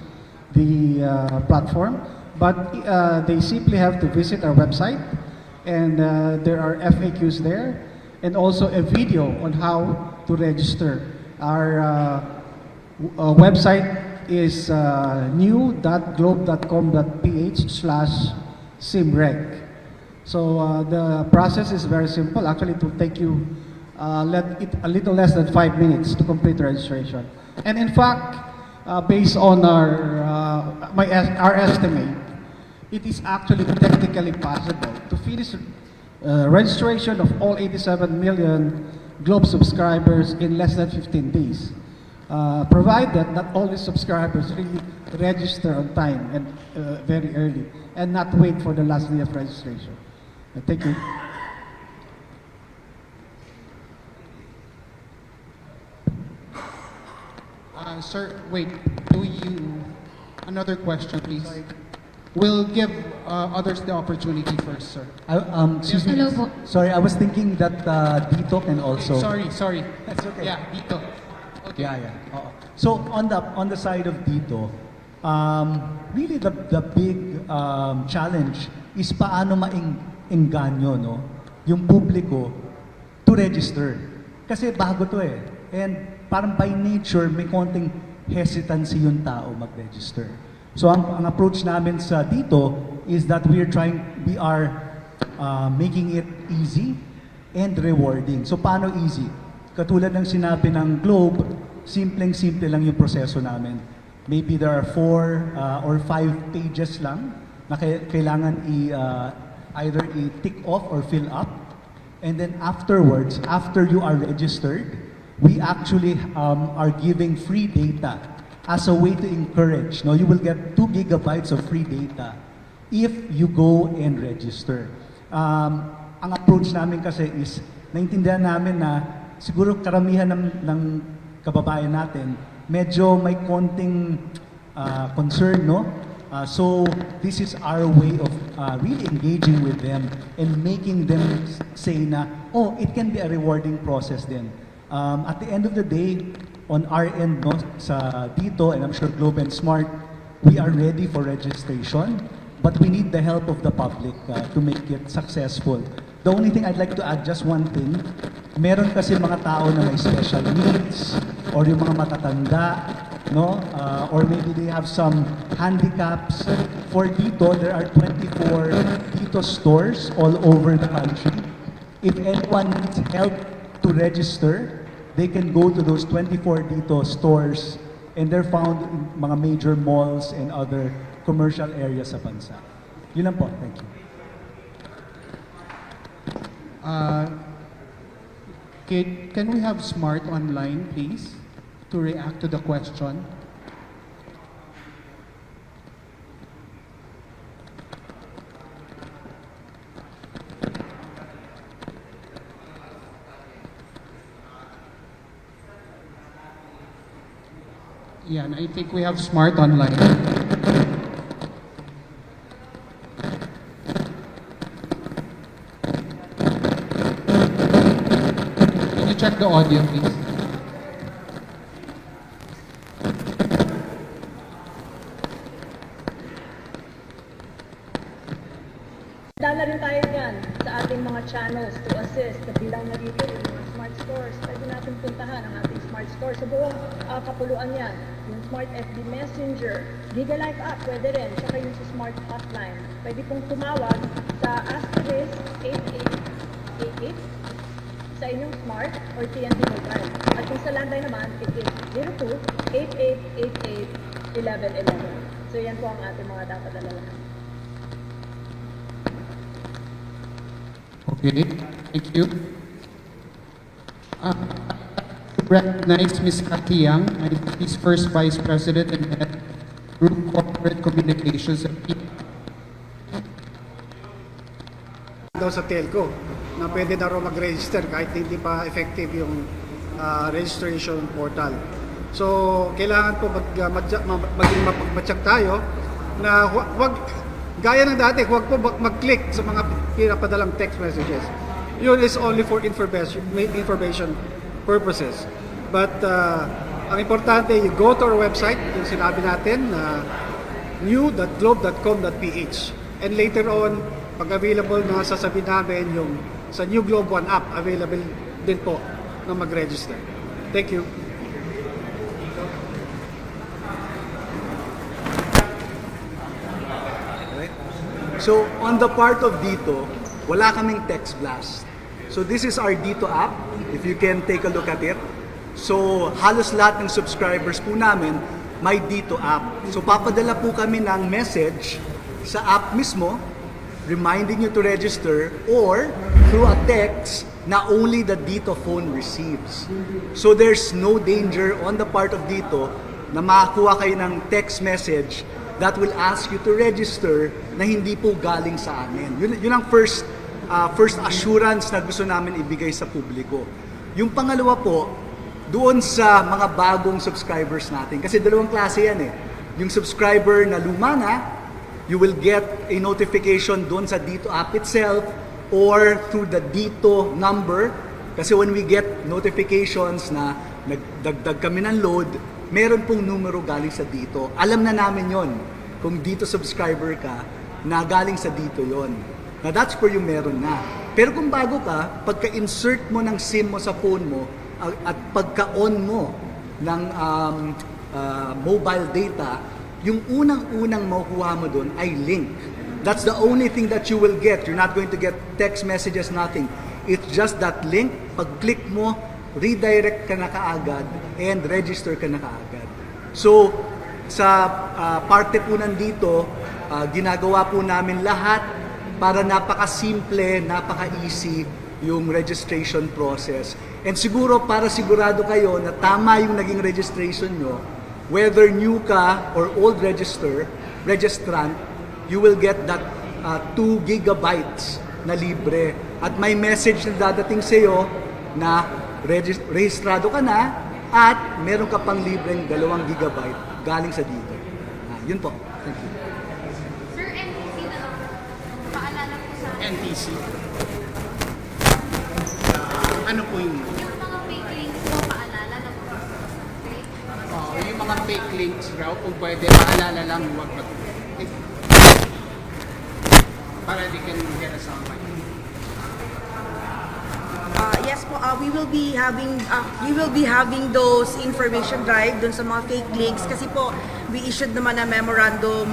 the platform. but they simply have to visit our website, and there are FAQs there, and also a video on how to register. Our website is new.globe.com.ph/simreg. So the process is very simple. Actually, it will take you a little less than 5 minutes to complete the registration. And in fact, based on our estimate, it is actually technically possible to finish registration of all 87 million Globe subscribers in less than 15 days. Provided that all the subscribers really register on time and very early, and not wait for the last day of registration. Thank you. Sir, wait. Another question, please. We'll give others the opportunity first, sir. Excuse me. Hello po. Sorry, I was thinking that Dito can also. Sorry. That's okay. Yeah, Dito. Okay. Yeah. Oo. So on the side of Dito, really the big challenge is paano maengganyo, no, yung publiko to register. Kasi bago to eh. And parang by nature may konting hesitancy yung tao mag-register. So ang approach namin sa Dito is that we are making it easy and rewarding. So paano easy? Katulad ng sinabi ng Globe, simpleng-simple lang yung proseso namin. Maybe there are 4 or 5 pages lang na kailangan either i-tick off or fill up. And then afterwards, after you are registered, we actually are giving free data as a way to encourage. No, you will get 2 gigabytes of free data if you go and register. Ang approach namin kasi is, naintindihan namin na siguro karamihan ng kababayan natin, medyo may konting concern, no? So this is our way of really engaging with them and making them say na, oh, it can be a rewarding process din. At the end of the day, on our end, no, sa Dito, and I'm sure Globe and Smart, we are ready for registration, but we need the help of the public to make it successful. The only thing I'd like to add, just one thing, meron kasi mga tao na may special needs, or yung mga matatanda, no? Or maybe they have some handicaps. For Dito, there are 24 Dito stores all over the country. If anyone needs help to register, they can go to those 24 Dito stores, and they're found in mga major malls and other commercial areas sa bansa. Yun lang po. Thank you. Can we have Smart online, please, to react to the question? Yeah, and I think we have Smart online. Check the audio, please. Dala rin tayo yan sa ating mga channels to assist. Kabilang na dito yung mga smart stores. Pwede natin puntahan ang ating smart store sa buong kapuluan yan. Yung Smart FB Messenger, Giga Life app, pwede rin. Tsaka yung sa Smart Hotline. Pwede pong tumawag sa *8888 sa inyong Smart or TNT Mobile. At kung sa landline naman, it is 02-8888-1111. So yan po ang ating mga dapat alalahan. Okay, thank you. Recognize Ms. Cathy Yang, IDP's first Vice President and Head Group Corporate Communications at daw sa telco na pwede na raw mag-register kahit hindi pa effective yung registration portal. So, kailangan po maging mapagmatsak tayo na wag gaya ng dati, huwag po mag-click sa mga pinapadalang text messages. Yun is only for information purposes. But ang importante, you go to our website, yung sinabi natin na new.globe.com.ph. And later on, pag available na sasabihin namin yung sa New Globe One app, available din po na mag-register. Thank you. So, on the part of Dito, wala kaming text blast. So, this is our Dito app, if you can take a look at it. So, halos lahat ng subscribers po namin may Dito app. So, papadala po kami ng message sa app mismo, reminding you to register, or through a text na only the Dito phone receives. So, there's no danger on the part of Dito na makakuha kayo ng text message that will ask you to register na hindi po galing sa amin. Yun ang first assurance na gusto namin ibigay sa publiko. Yung pangalawa po, doon sa mga bagong subscribers natin. Kasi dalawang klase yan eh. Yung subscriber na luma na, you will get a notification doon sa Dito app itself or through the Dito number. Kasi when we get notifications na nagdagdag kami ng load, meron pong numero galing sa Dito. Alam na namin yon kung Dito subscriber ka, na galing sa Dito yon. Na that's for yung meron na. Pero kung bago ka, pagka-insert mo ng SIM mo sa phone mo, at pagka-on mo ng mobile data, yung unang-unang makukuha mo doon ay link. That's the only thing that you will get. You're not going to get text messages, nothing. It's just that link. Pag-click mo, redirect ka na kaagad and register ka na kaagad. So, sa parte po nandito, ginagawa po namin lahat para napaka-simple, napaka-easy yung registration process. And siguro para sigurado kayo na tama yung naging registration nyo, whether new ka or old registrant, you will get that 2 gigabytes na libre. At may message na dadating sa iyo na rehistrado ka na at meron ka pang libreng 2 gigabyte galing sa Dito. Yun po. Thank you. Sir, NTC na lang. Paalala po sa NTC. Ano po yun? Yung mga fake links po, paalala na po. Okay? Yung mga fake links raw, kung pwede, paalala lang, huwag mag... Para they can get us on. Yes po, we will be having those information drive dun sa mga fake links kasi po we issued naman a memorandum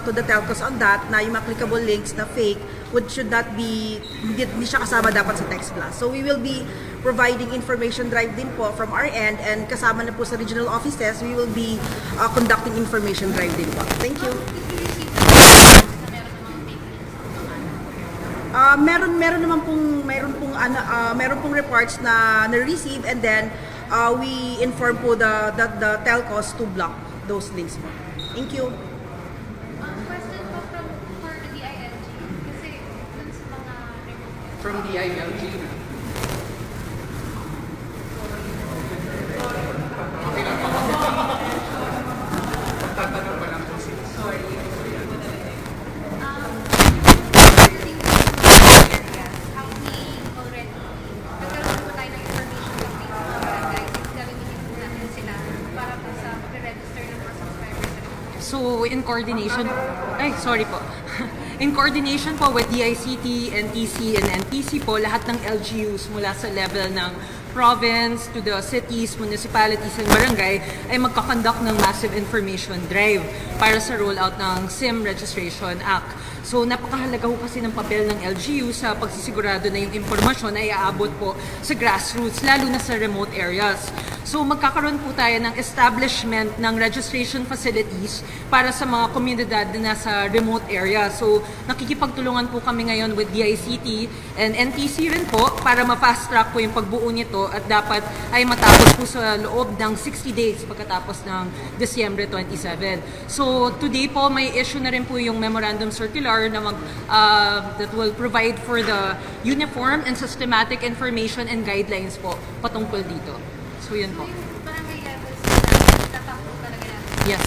to the telcos on that na yung mga clickable links na fake should not be, hindi siya kasama dapat sa text blast. So we will be providing information drive din po from our end, and kasama na po sa regional offices, we will be conducting information drive din po. Thank you. Meron pong reports na na-receive, and then we inform po the telcos to block those links po. Thank you. Question po for the DILG. Kasi dun sa mga From DILG. Okay lang. Pagtatanong pa lang po sila. Sorry. So, in coordination po with DICT, NTC, and NTC po, lahat ng LGUs mula sa level ng province to the cities, municipalities, and barangay ay magkakonduct ng massive information drive para sa rollout ng SIM Registration Act. So, napakahalaga po kasi ng papel ng LGU sa pagsisigurado na yung impormasyon ay aabot po sa grassroots, lalo na sa remote areas. So, magkakaroon po tayo ng establishment ng registration facilities para sa mga komunidad na nasa remote area. So, nakikipagtulungan po kami ngayon with DICT and NTC rin po para ma-fast track po yung pagbuo nito at dapat ay matapos po sa loob ng 60 days pagkatapos ng Disyembre 27. So, today po may issue na rin po yung memorandum circular na that will provide for the uniform and systematic information and guidelines po patungkol dito. So, yun po. barangay levels, tatakbo talaga natin. Yes.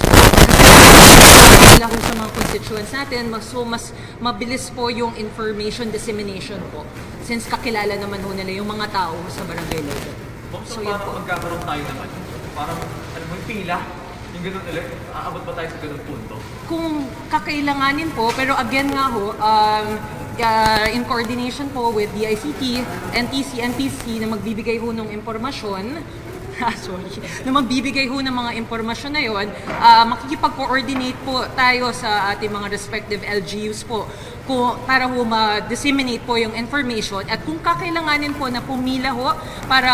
Wala ko sa mga constituents natin, so mas mabilis po yung information dissemination po. Since kakilala naman ho nila yung mga tao sa barangay level. So yun po. Magkakaroon tayo naman. Parang, alam mo, yung pila Yung ganun ulit, aabot ba tayo sa ganun punto? Kung kakailanganin po, pero again nga ho, in coordination po with DICT, NTC, NPC na magbibigay ho ng impormasyon, na magbibigay ho ng mga impormasyon na yon, makikipag-coordinate po tayo sa ating mga respective LGUs po para ho ma-disseminate po yung information at kung kakailanganin po na pumila ho para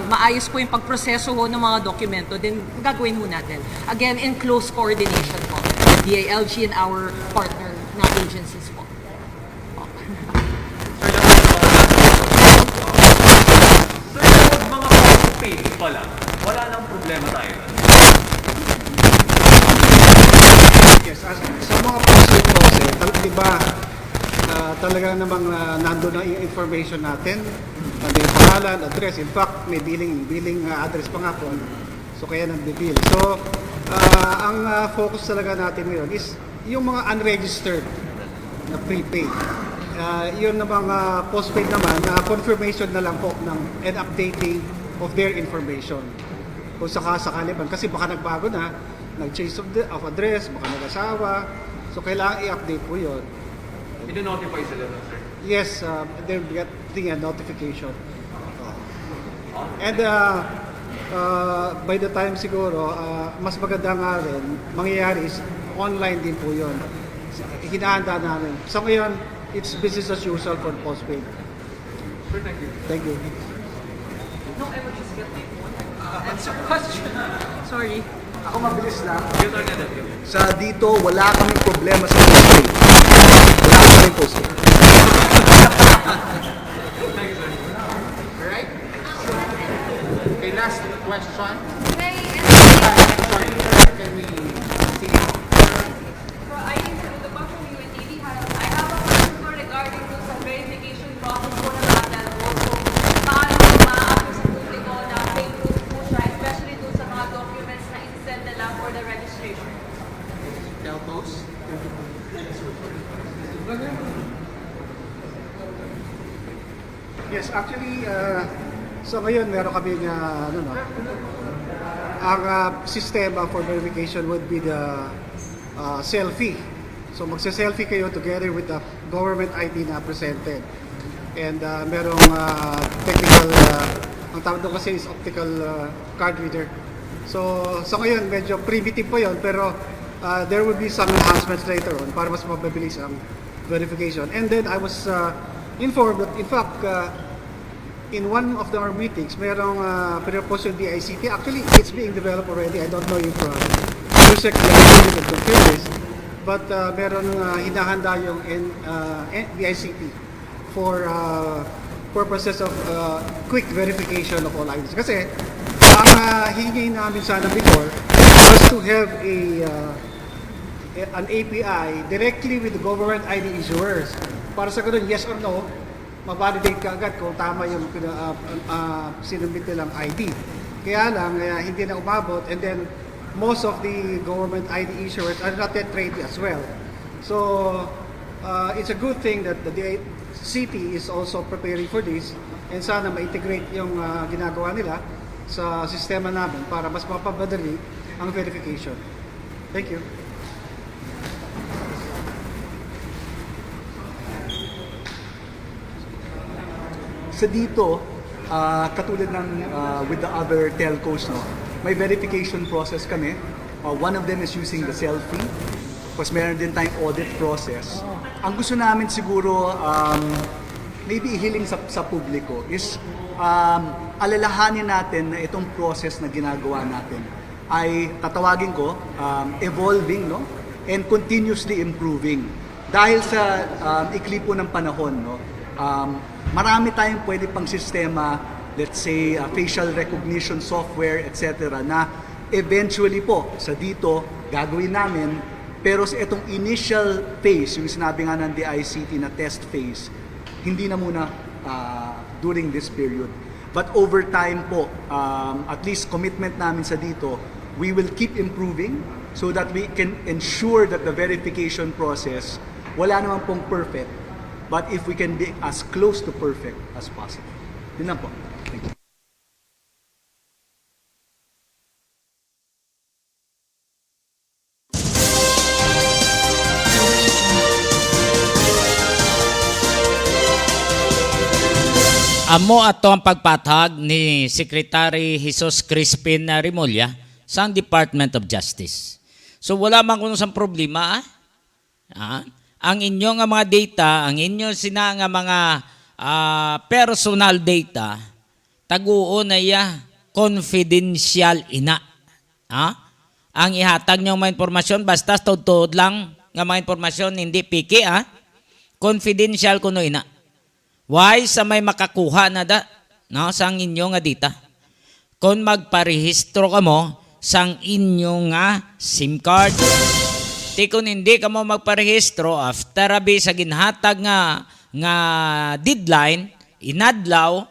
maayos po yung pagproseso ho ng mga dokumento, then gagawin ho natin. Again, in close coordination po with DILG and our partner na agencies po. Pala, wala nang problema tayo. Yes, sa mga postpaid process, di ba, talaga namang nandun na yung information natin, yung pangalan, address, in fact, may billing address pa nga po. So, kaya nag-bill. So, ang focus talaga natin ngayon is yung mga unregistered na prepaid. Yun na mga postpaid naman, confirmation na lang po and updating of their information. Kung sakasakali man, kasi baka nagbago na, nag-change of address, baka nag-asawa, so kailangan i-update po yun. I-notify sila na, sir? Yes, they're getting a notification. And by the time siguro, mas maganda nga rin, mangyayari is online din po yun. Hinahanda namin. So ngayon, it's business as usual for postpaid. Sir, thank you. Thank you. No, I would just get answer question. Sorry. Ako mabilis lang. Sa dito, wala kaming problema sa postpaid. Wala kaming postpaid. Alright? Okay, last question. Sorry, can we see? I think the question from UNTV has, I have a question for regarding to sa verification process po na natin also. Paano ma-access sa publiko na fake news po siya, especially dun sa mga documents na i-send nila for the registration? Telcos? Yes, actually, so ngayon meron kami ang sistema for verification would be the selfie. So magse-selfie kayo together with the government ID na presented. And merong technical, ang tawag doon kasi is optical card reader. So ngayon medyo primitive po yun, pero there will be some enhancements later on para mas mabilis ang verification. And then I was informed that in fact, in one of our meetings, merong pinapos yung DICT. Actually, it's being developed already. I don't know if USEC will confirm this, but meron hinahanda yung DICT for purposes of quick verification of all items. Kasi ang hihingi namin sana before was to have an API directly with the government ID issuers. Para sa ganun, yes or no, ma-validate ka agad kung tama yung sinubmit nilang ID. Kaya lang, hindi na umabot, and then most of the government ID issuers are not yet ready as well. So, it's a good thing that the city is also preparing for this, and sana ma-integrate yung ginagawa nila sa sistema namin para mas mapapadali ang verification. Thank you. Sa dito, katulad ng with the other telcos, may verification process kami. One of them is using the selfie. Tapos meron din tayong audit process. Ang gusto namin siguro, maybe ihiling sa publiko is alalahanin natin na itong process na ginagawa natin ay tatawagin ko evolving, and continuously improving. Dahil sa ikli po ng panahon, marami tayong pwede pang sistema, let's say facial recognition software, etc. na eventually po sa dito gagawin namin, pero sa itong initial phase, yung sinabi nga ng DICT na test phase, hindi na muna during this period. But over time po, at least commitment namin sa dito, we will keep improving so that we can ensure that the verification process, wala naman pong perfect, but if we can be as close to perfect as possible. Yun lang po. Thank you. Amo ato ang pagpatag ni Secretary Jesus Crispin Remulla sa Department of Justice. So wala man kuno sang problema. Ang inyong mga data, ang inyong nga mga personal data, taguo na confidential ina. Ang ihatag nyo mga informasyon, basta tuod lang nga mga informasyon, hindi piki, confidential kuno ina. Why sa may makakuha na da, no, sang inyo nga data? Kung magparehistro ka mo sang inyo nga SIM card, ti kung hindi ka mo magparehistro, after abi sa ginhatag nga deadline, inadlaw,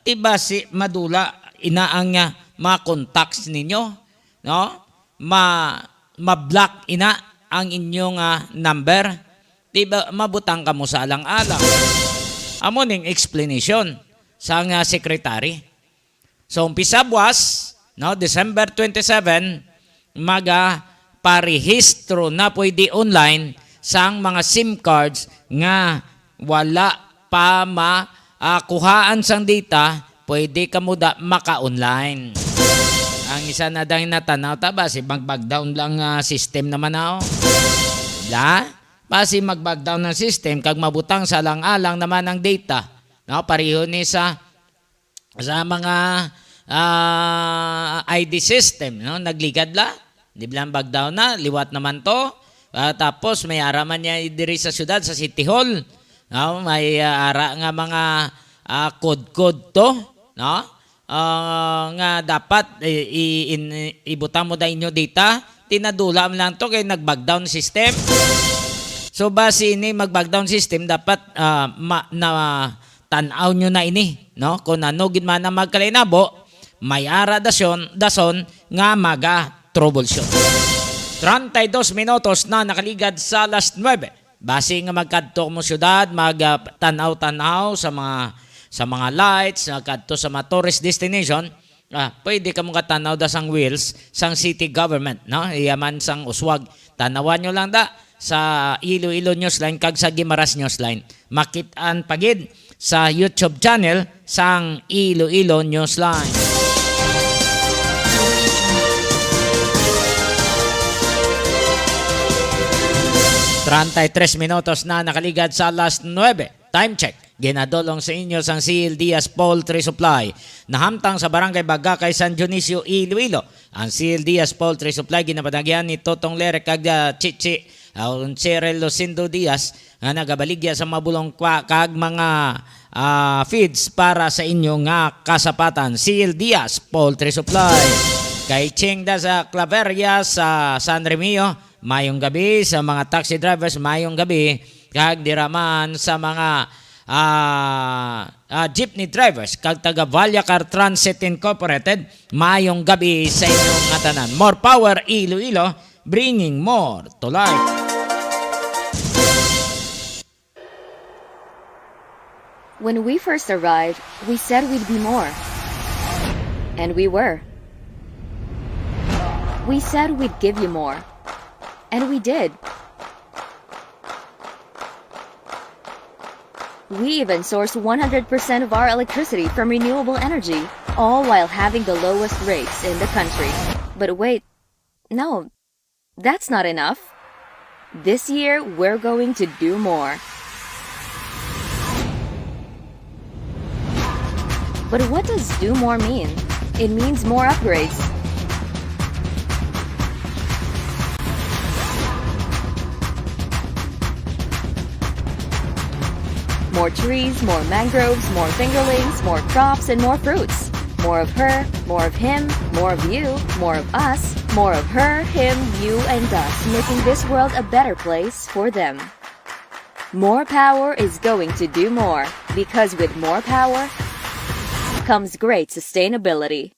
tiba si madula, inaang nga mga contacts ninyo, no? Ma-block ina ang inyong number, tiba mabutang ka mo sa alang-alang. Amo ning explanation sa nga secretary. So umpisa buwas, no, December 27, parehistro na pwede online sang mga SIM cards nga wala pa makuhaan sang data, pwede ka muda maka-online. Ang isa na dahil natanaw taba, si mag-backdown lang system naman ako. Basi mag-backdown ng system, kag mabutang sa alang-alang naman ang data. No, pareho ni sa mga ID system, no, nagligad la. Di bilang backdown na, liwat naman to. Tapos may ara man niya diri sa syudad, sa City Hall. No, may ara nga mga code-code to, no? Nga dapat ibutang mo da inyo data, tinadula mo lang to kay nag-backdown system. So base ini mag-backdown system, dapat tanaw nyo na ini, no? Kung ano gid man na magkalinabo, may ara dason nga maga-troubleshoot. 32 minutos na nakaligad sa last 9. Base nga magkadto mo syudad, mag-tanaw-tanaw sa mga lights, kadto sa mga tourist destination, pwede ka mong katanaw da sang wheels sang city government, no? Iyaman sang uswag. Tanawan nyo lang da sa Iloilo Newsline kag sa Gimaras Newsline. Makitaan pagid sa YouTube channel sang Iloilo Newsline. minutos na nakaligad sa last 9. Time check. Ginadolong sa inyo sang CL Diaz Poultry Supply. Nahamtang sa Barangay Bagakay, San Dionisio, Iloilo. Ang CL Diaz Poultry Supply ginapadagyan ni Totong Lere kag Chichi Cheryl Lucindo Diaz nga nagabaligya sa mabulong kag mga feeds para sa inyo nga kasapatan. CL Diaz Poultry Supply. Kay Ching da sa Claveria sa San Remio, mayong gabi. Sa mga taxi drivers, mayong gabi. Kag diraman sa mga jeepney drivers kag taga Valyacar Transit Incorporated, mayong gabi sa inyong tanan. More power Iloilo, bringing more to life. When we first arrived, we said we'd be more. And we were. We said we'd give you more. And we did. We even source 100% of our electricity from renewable energy, all while having the lowest rates in the country. But wait, no, that's not enough. This year, we're going to do more. But what does do more mean? It means more upgrades. More trees, more mangroves, more fingerlings, more crops, and more fruits. More of her, more of him, more of you, more of us, more of her, him, you, and us, making this world a better place for them. More power is going to do more, because with more power comes great sustainability.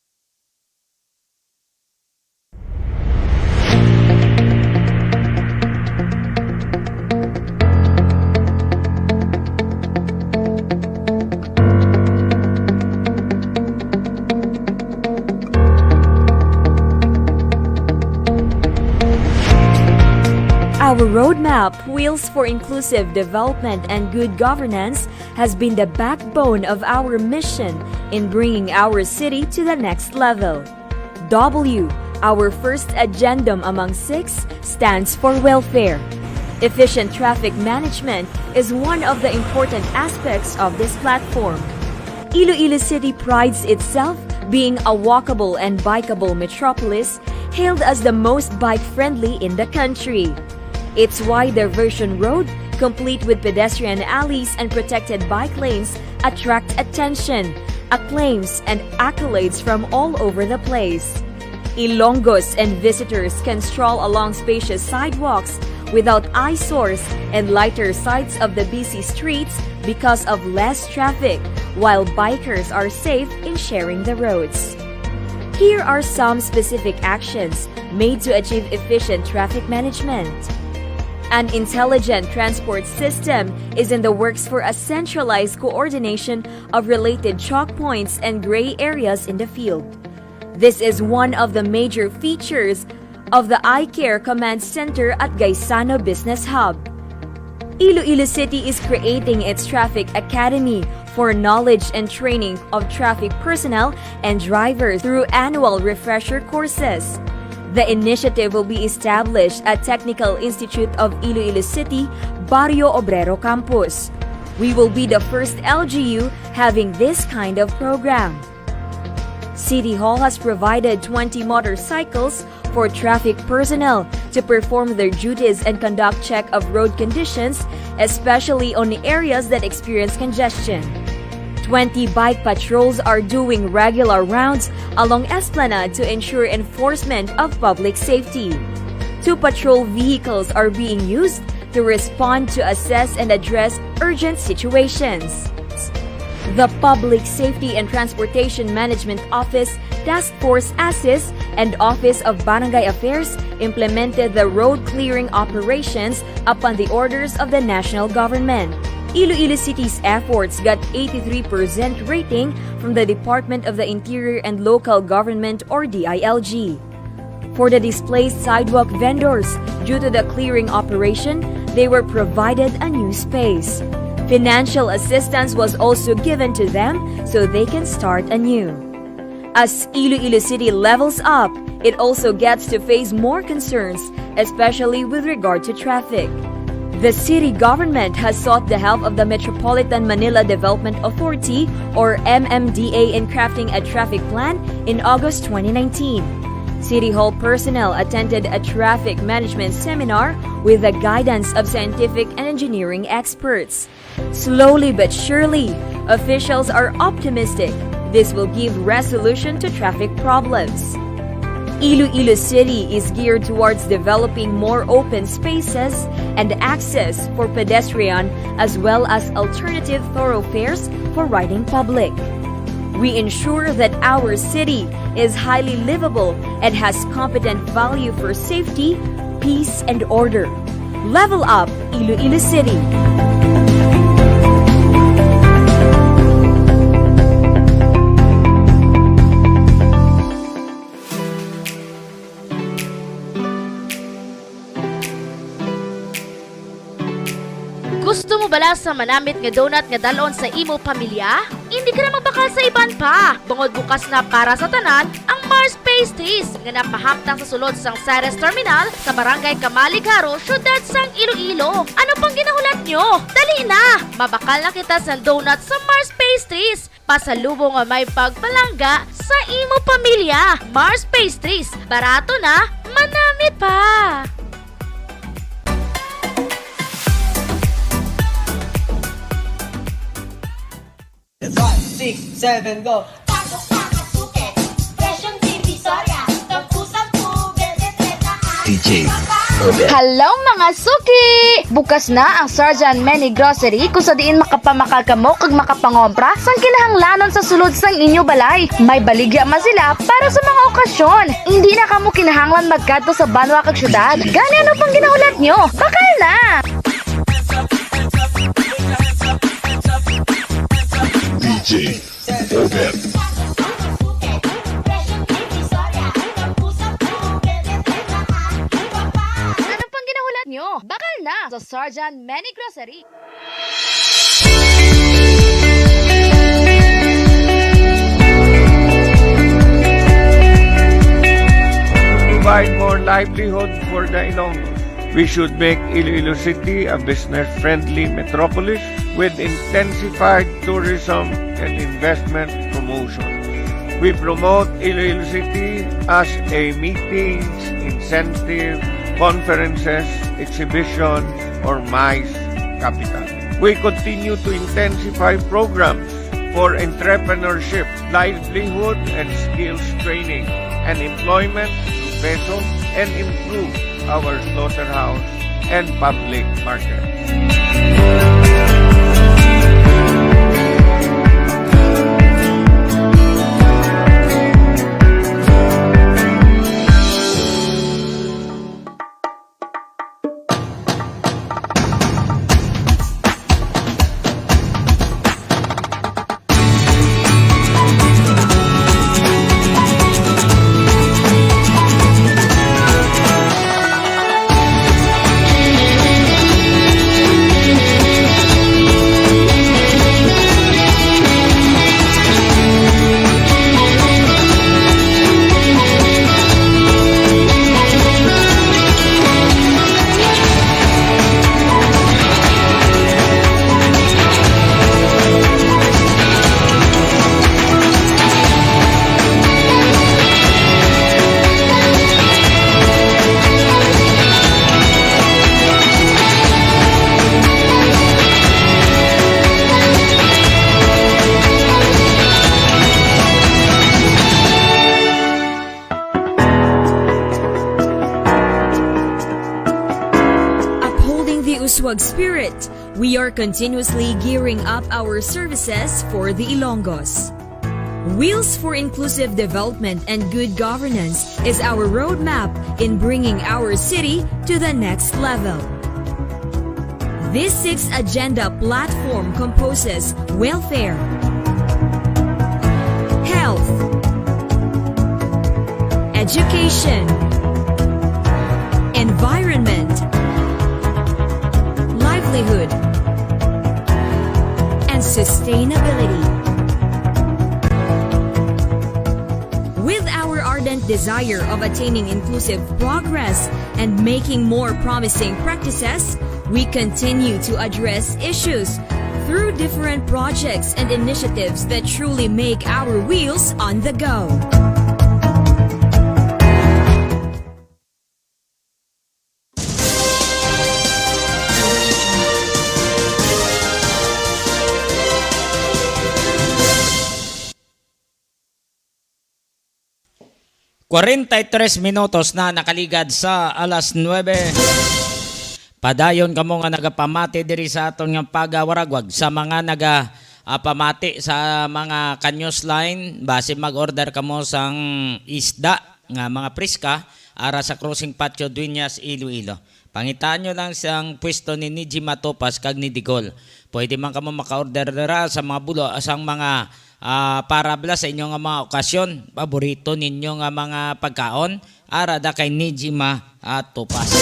Our roadmap, Wheels for Inclusive Development and Good Governance, has been the backbone of our mission in bringing our city to the next level. W, our first addendum among 6, stands for welfare. Efficient traffic management is one of the important aspects of this platform. Iloilo City prides itself being a walkable and bikeable metropolis, hailed as the most bike-friendly in the country. Its wide diversion road, complete with pedestrian alleys and protected bike lanes, attract attention, acclaims, and accolades from all over the place. Ilonggos and visitors can stroll along spacious sidewalks without eyesores and lighter sides of the busy streets because of less traffic, while bikers are safe in sharing the roads. Here are some specific actions made to achieve efficient traffic management. An intelligent transport system is in the works for a centralized coordination of related choke points and gray areas in the field. This is one of the major features of the iCare Command Center at Gaisano Business Hub. Iloilo City is creating its Traffic Academy for knowledge and training of traffic personnel and drivers through annual refresher courses. The initiative will be established at Technical Institute of Iloilo City, Barrio Obrero Campus. We will be the first LGU having this kind of program. City Hall has provided 20 motorcycles for traffic personnel to perform their duties and conduct check of road conditions, especially on areas that experience congestion. 20 bike patrols are doing regular rounds along Esplanade to ensure enforcement of public safety. 2 patrol vehicles are being used to respond to assess and address urgent situations. The Public Safety and Transportation Management Office, Task Force ASIS, and Office of Barangay Affairs implemented the road clearing operations upon the orders of the national government. Iloilo City's efforts got 83% rating from the Department of the Interior and Local Government or DILG. For the displaced sidewalk vendors, due to the clearing operation, they were provided a new space. Financial assistance was also given to them so they can start anew. As Iloilo City levels up, it also gets to face more concerns, especially with regard to traffic. The city government has sought the help of the Metropolitan Manila Development Authority or MMDA in crafting a traffic plan in August 2019. City Hall personnel attended a traffic management seminar with the guidance of scientific and engineering experts. Slowly but surely, officials are optimistic this will give resolution to traffic problems. Iloilo City is geared towards developing more open spaces and access for pedestrian as well as alternative thoroughfares for riding public. We ensure that our city is highly livable and has competent value for safety, peace, and order. Level up Iloilo City. Gusto mo bala sa manamit nga donut nga dalon sa imo pamilya? Hindi ka na magbakal sa iban pa. Bungod bukas na para sa tanan ang Mars Pastries nga napahamtang sa sulod sang Ceres Terminal sa Barangay Kamaligaro, syudad sang Iloilo. Ano pang ginahulat nyo? Dali na! Mabakal na kita sa donut sa Mars Pastries. Pasalubong nga may pagpalangga sa imo pamilya. Mars Pastries. Barato na, manamit pa! 5, 6, 7, go! DJ Hello mga suki! Bukas na ang Sarjan Many Grocery kung sa diin makapamakal kamo kag makapangompra sang kinahanglanon sa sulod sang inyo balay. May baligya man sila para sa mga okasyon. Hindi na kamo kinahanglan magkadto sa banwa kag syudad. Gani ano pang ginahulat nyo? Bakal na! DJ Robert. Ano pang ginahulat nyo? Sergeant Manny Grocery. Provide more livelihood for the Ilonggos. We should make Iloilo City a business-friendly metropolis with intensified tourism and investment promotion. We promote Iloilo City as a meetings, incentive, conferences, exhibition, or MICE capital. We continue to intensify programs for entrepreneurship, livelihood and skills training, and employment through PESO, and improve our slaughterhouse and public market. Uswag spirit, we are continuously gearing up our services for the Ilonggos. Wheels for Inclusive Development and Good Governance is our roadmap in bringing our city to the next level. This sixth agenda platform composes welfare, health, education, environment, livelihood, and sustainability. With our ardent desire of attaining inclusive progress and making more promising practices, we continue to address issues through different projects and initiatives that truly make our wheels on the go. Tres minutos na nakaligad sa alas 9. Padayon kamo nga nagapamati diri sa aton nga pagawaragwag sa mga nagapamati sa mga Newsline base mag-order kamo sang isda nga mga priska ara sa Crossing Patio Dueñas, Iloilo. Pangitaan nyo lang siyang pwesto ni Niji Matopas kag ni Digol. Pwede man kamo maka-order dira sa mga bulo asang mga parabla sa inyong mga okasyon, paborito ninyo nga mga pagkaon, arada kay Nijima at Topas.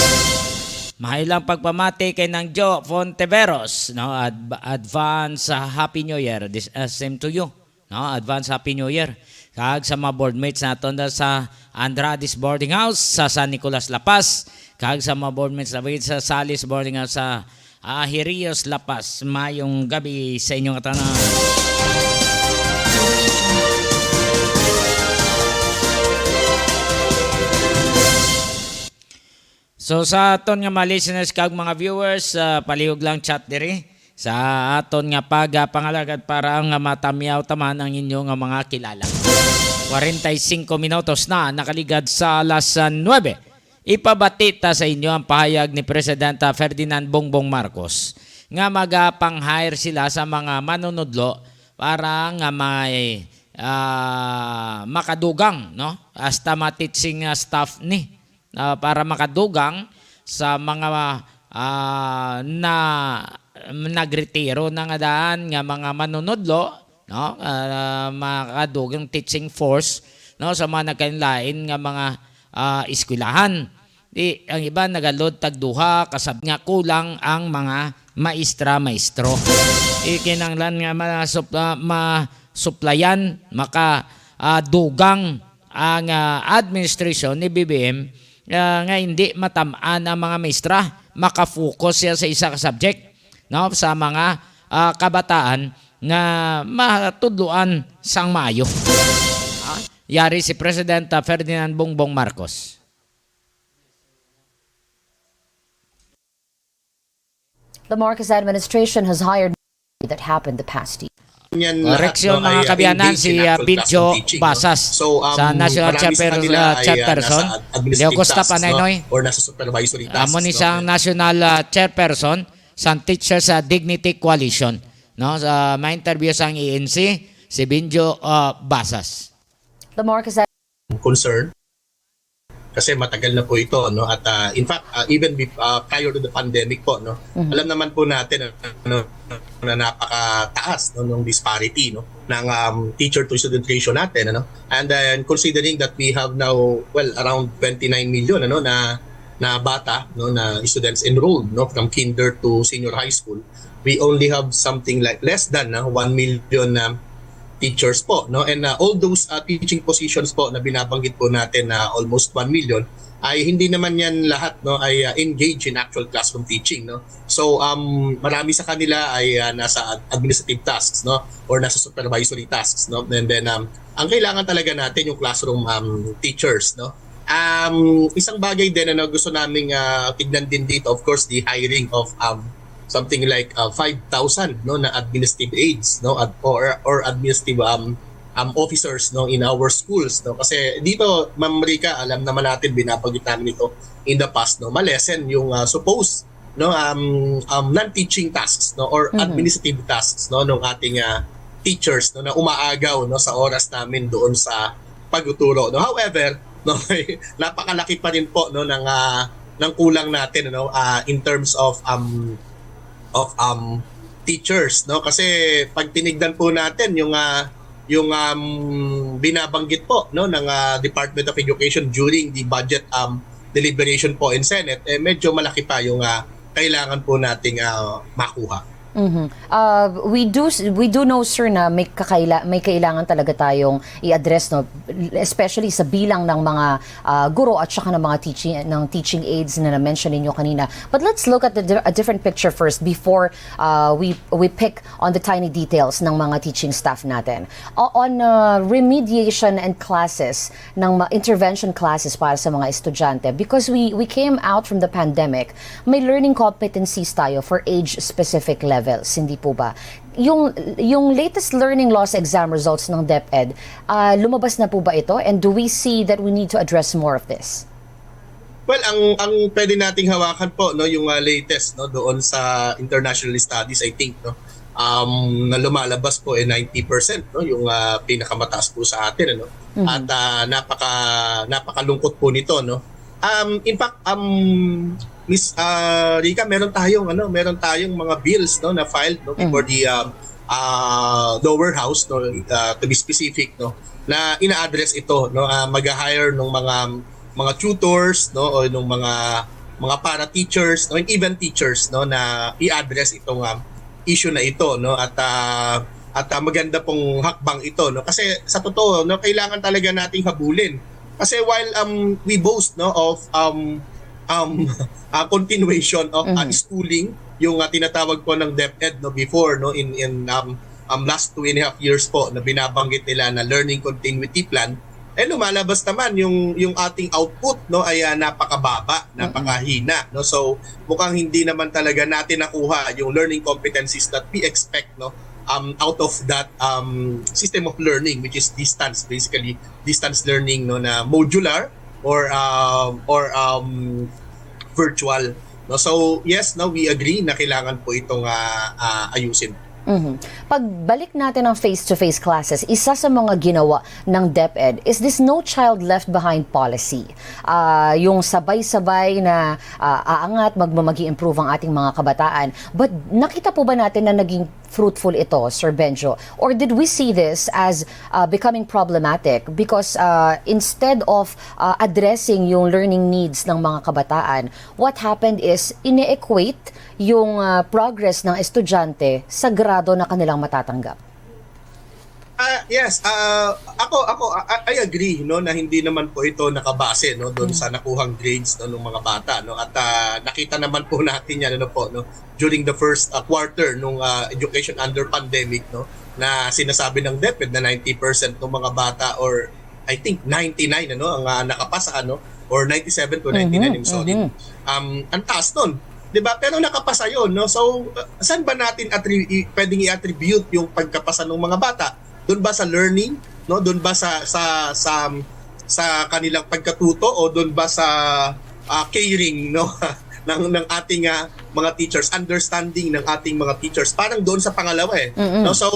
Mahilang pagpamati kay ng Joe Fonteveros, no? Advance Happy New Year. This same to you. No? Advance Happy New Year. Kag sa mga boardmates naton sa Andrades Boarding House sa San Nicolas La Paz, kag sa mga boardmates sa Salis Boarding House sa Hirios La Paz. Mayong gabi sa inyong tanan. So sa aton nga mga listeners kag mga viewers, palihog lang chat diri sa aton nga pagpangalagad para nga matamyaw taman ang inyo nga mga kilala. 45 minutos na nakaligad sa alas 9. Ipabati ta sa inyo ang pahayag ni Presidenta Ferdinand Bongbong Marcos nga magapang-hire sila sa mga manunudlo para nga may makadugang, no? Hasta ma-teaching staff ni para makadugang sa mga na nagretiro na nga daan nga mga manunudlo, no? Makadugang teaching force, no, sa mga nagkanlain nga mga eskwelahan. ang iba nagalod tagduha kasab nga kulang ang mga maestro. Kinanglan nga masuplayan makadugang ang administrasyon ni BBM nga hindi matamaan ang mga maestra, makafocus siya sa isa ka subject, no, sa mga kabataan nga matudluan sang maayo. Yari si President Ferdinand Bongbong Marcos. The Marcos administration has hired that happened the past year. Koreksyon mga kabiyanan, si Bidjo Basas sa National Chairperson, Leo Costa Panaynoy, or nasa supervisory tasks. Amo ni siyang National Chairperson sa Teachers Dignity Coalition. No, sa ma-interview sang ENC, si Bidjo Basas. The Marcos concern kasi matagal na po ito, no, at in fact even prior to the pandemic po, no, alam naman po natin na napakataas, no, ng disparity, no, ng teacher to student ratio natin, ano, and then considering that we have now around 29 million na bata, no, na students enrolled, no, from kinder to senior high school, we only have something like less than 1 million teachers po, no, and all those teaching positions po na binabanggit po natin na almost 1 million ay hindi naman yan lahat, no, ay engage in actual classroom teaching, no. So marami sa kanila ay nasa administrative tasks, no, or nasa supervisory tasks, no, and then ang kailangan talaga natin yung classroom teachers, no. Isang bagay din na gusto naming tignan din dito, of course, the hiring of something like 5,000, no, na administrative aides, no, or administrative officers, no, in our schools, no, kasi dito, Ma'am Rica, alam naman natin, binabagit namin ito in the past, no, malesen yung supposed, no, non-teaching tasks, no, or administrative tasks, no, ng ating teachers, no, na umaagaw, no, sa oras namin doon sa pagtuturo, no. However, no, napakalaki pa rin po, no, ng kulang natin, no, in terms of teachers, no, kasi pag tinignan po natin yung binabanggit po, no, ng Department of Education during the budget deliberation po in Senate, medyo malaki pa yung kailangan po nating makuha. We do know, sir, na may kailangan talaga tayong i-address, no, especially sa bilang ng mga guro at saka ng mga teaching aides na na-mention ninyo kanina. But let's look at a different picture first before we pick on the tiny details ng mga teaching staff natin. On remediation and classes, ng intervention classes para sa mga estudyante, because we came out from the pandemic, may learning competencies tayo for age-specific levels, hindi po ba? Yung latest learning loss exam results ng DepEd, lumabas na po ba ito? And do we see that we need to address more of this? Well, ang pwede nating hawakan po, no, yung latest, no, doon sa international studies, I think, no, na lumalabas po 90%, no, yung pinakamataas po sa atin, ano. At napakalungkot po nito, no. In fact, Miss Rica, meron tayong mga bills, no, na filed, no, before the lower house, no, to be specific, no, na ina-address ito, no, mag-hire ng mga tutors, no, o ng mga para teachers, no, and even teachers, no, na i-address itong issue na ito, no, at maganda pong hakbang ito, no, kasi sa totoo, no, kailangan talaga nating habulin. Kasi while we boast, no, of continuation of schooling, yung tinatawag po ng DepEd, no, before, no, in last 2.5 years po na binabanggit nila na learning continuity plan, lumalabas naman yung ating output, no, ay napakababa, napakahina, no. So mukhang hindi naman talaga natin nakuha yung learning competencies that we expect, no, out of that system of learning, which is basically distance learning, no, na modular or virtual, no. So yes, no, we agree na kailangan po itong ayusin. Pagbalik natin ng face-to-face classes, isa sa mga ginawa ng DepEd is this No Child Left Behind policy. Yung sabay-sabay na aangat, mag-improve ang ating mga kabataan. But nakita po ba natin na naging fruitful ito, Sir Benjo? Or did we see this as becoming problematic because instead of addressing yung learning needs ng mga kabataan, what happened is ine-equate yung progress ng estudyante sa grado na kanilang matatanggap? Yes, I agree no na hindi naman po ito nakabase no doon sa nakuhang grades no ng mga bata no at nakita naman po natin yan ano po no during the first quarter nung education under pandemic no na sinasabi ng DepEd na 90% ng mga bata or I think 99 ano ang nakapasa ano or 97 to 99 I'm sorry. Ang taas nun. 'Di ba? Pero nakapasa 'yon no. So saan ba natin pwedeng i-attribute yung pagkapasa ng mga bata? Doon ba sa learning, no? Doon ba sa kanilang pagkatuto o doon ba sa caring, no? ng ating mga teachers, understanding ng ating mga teachers. Parang doon sa pangalawa eh. No? So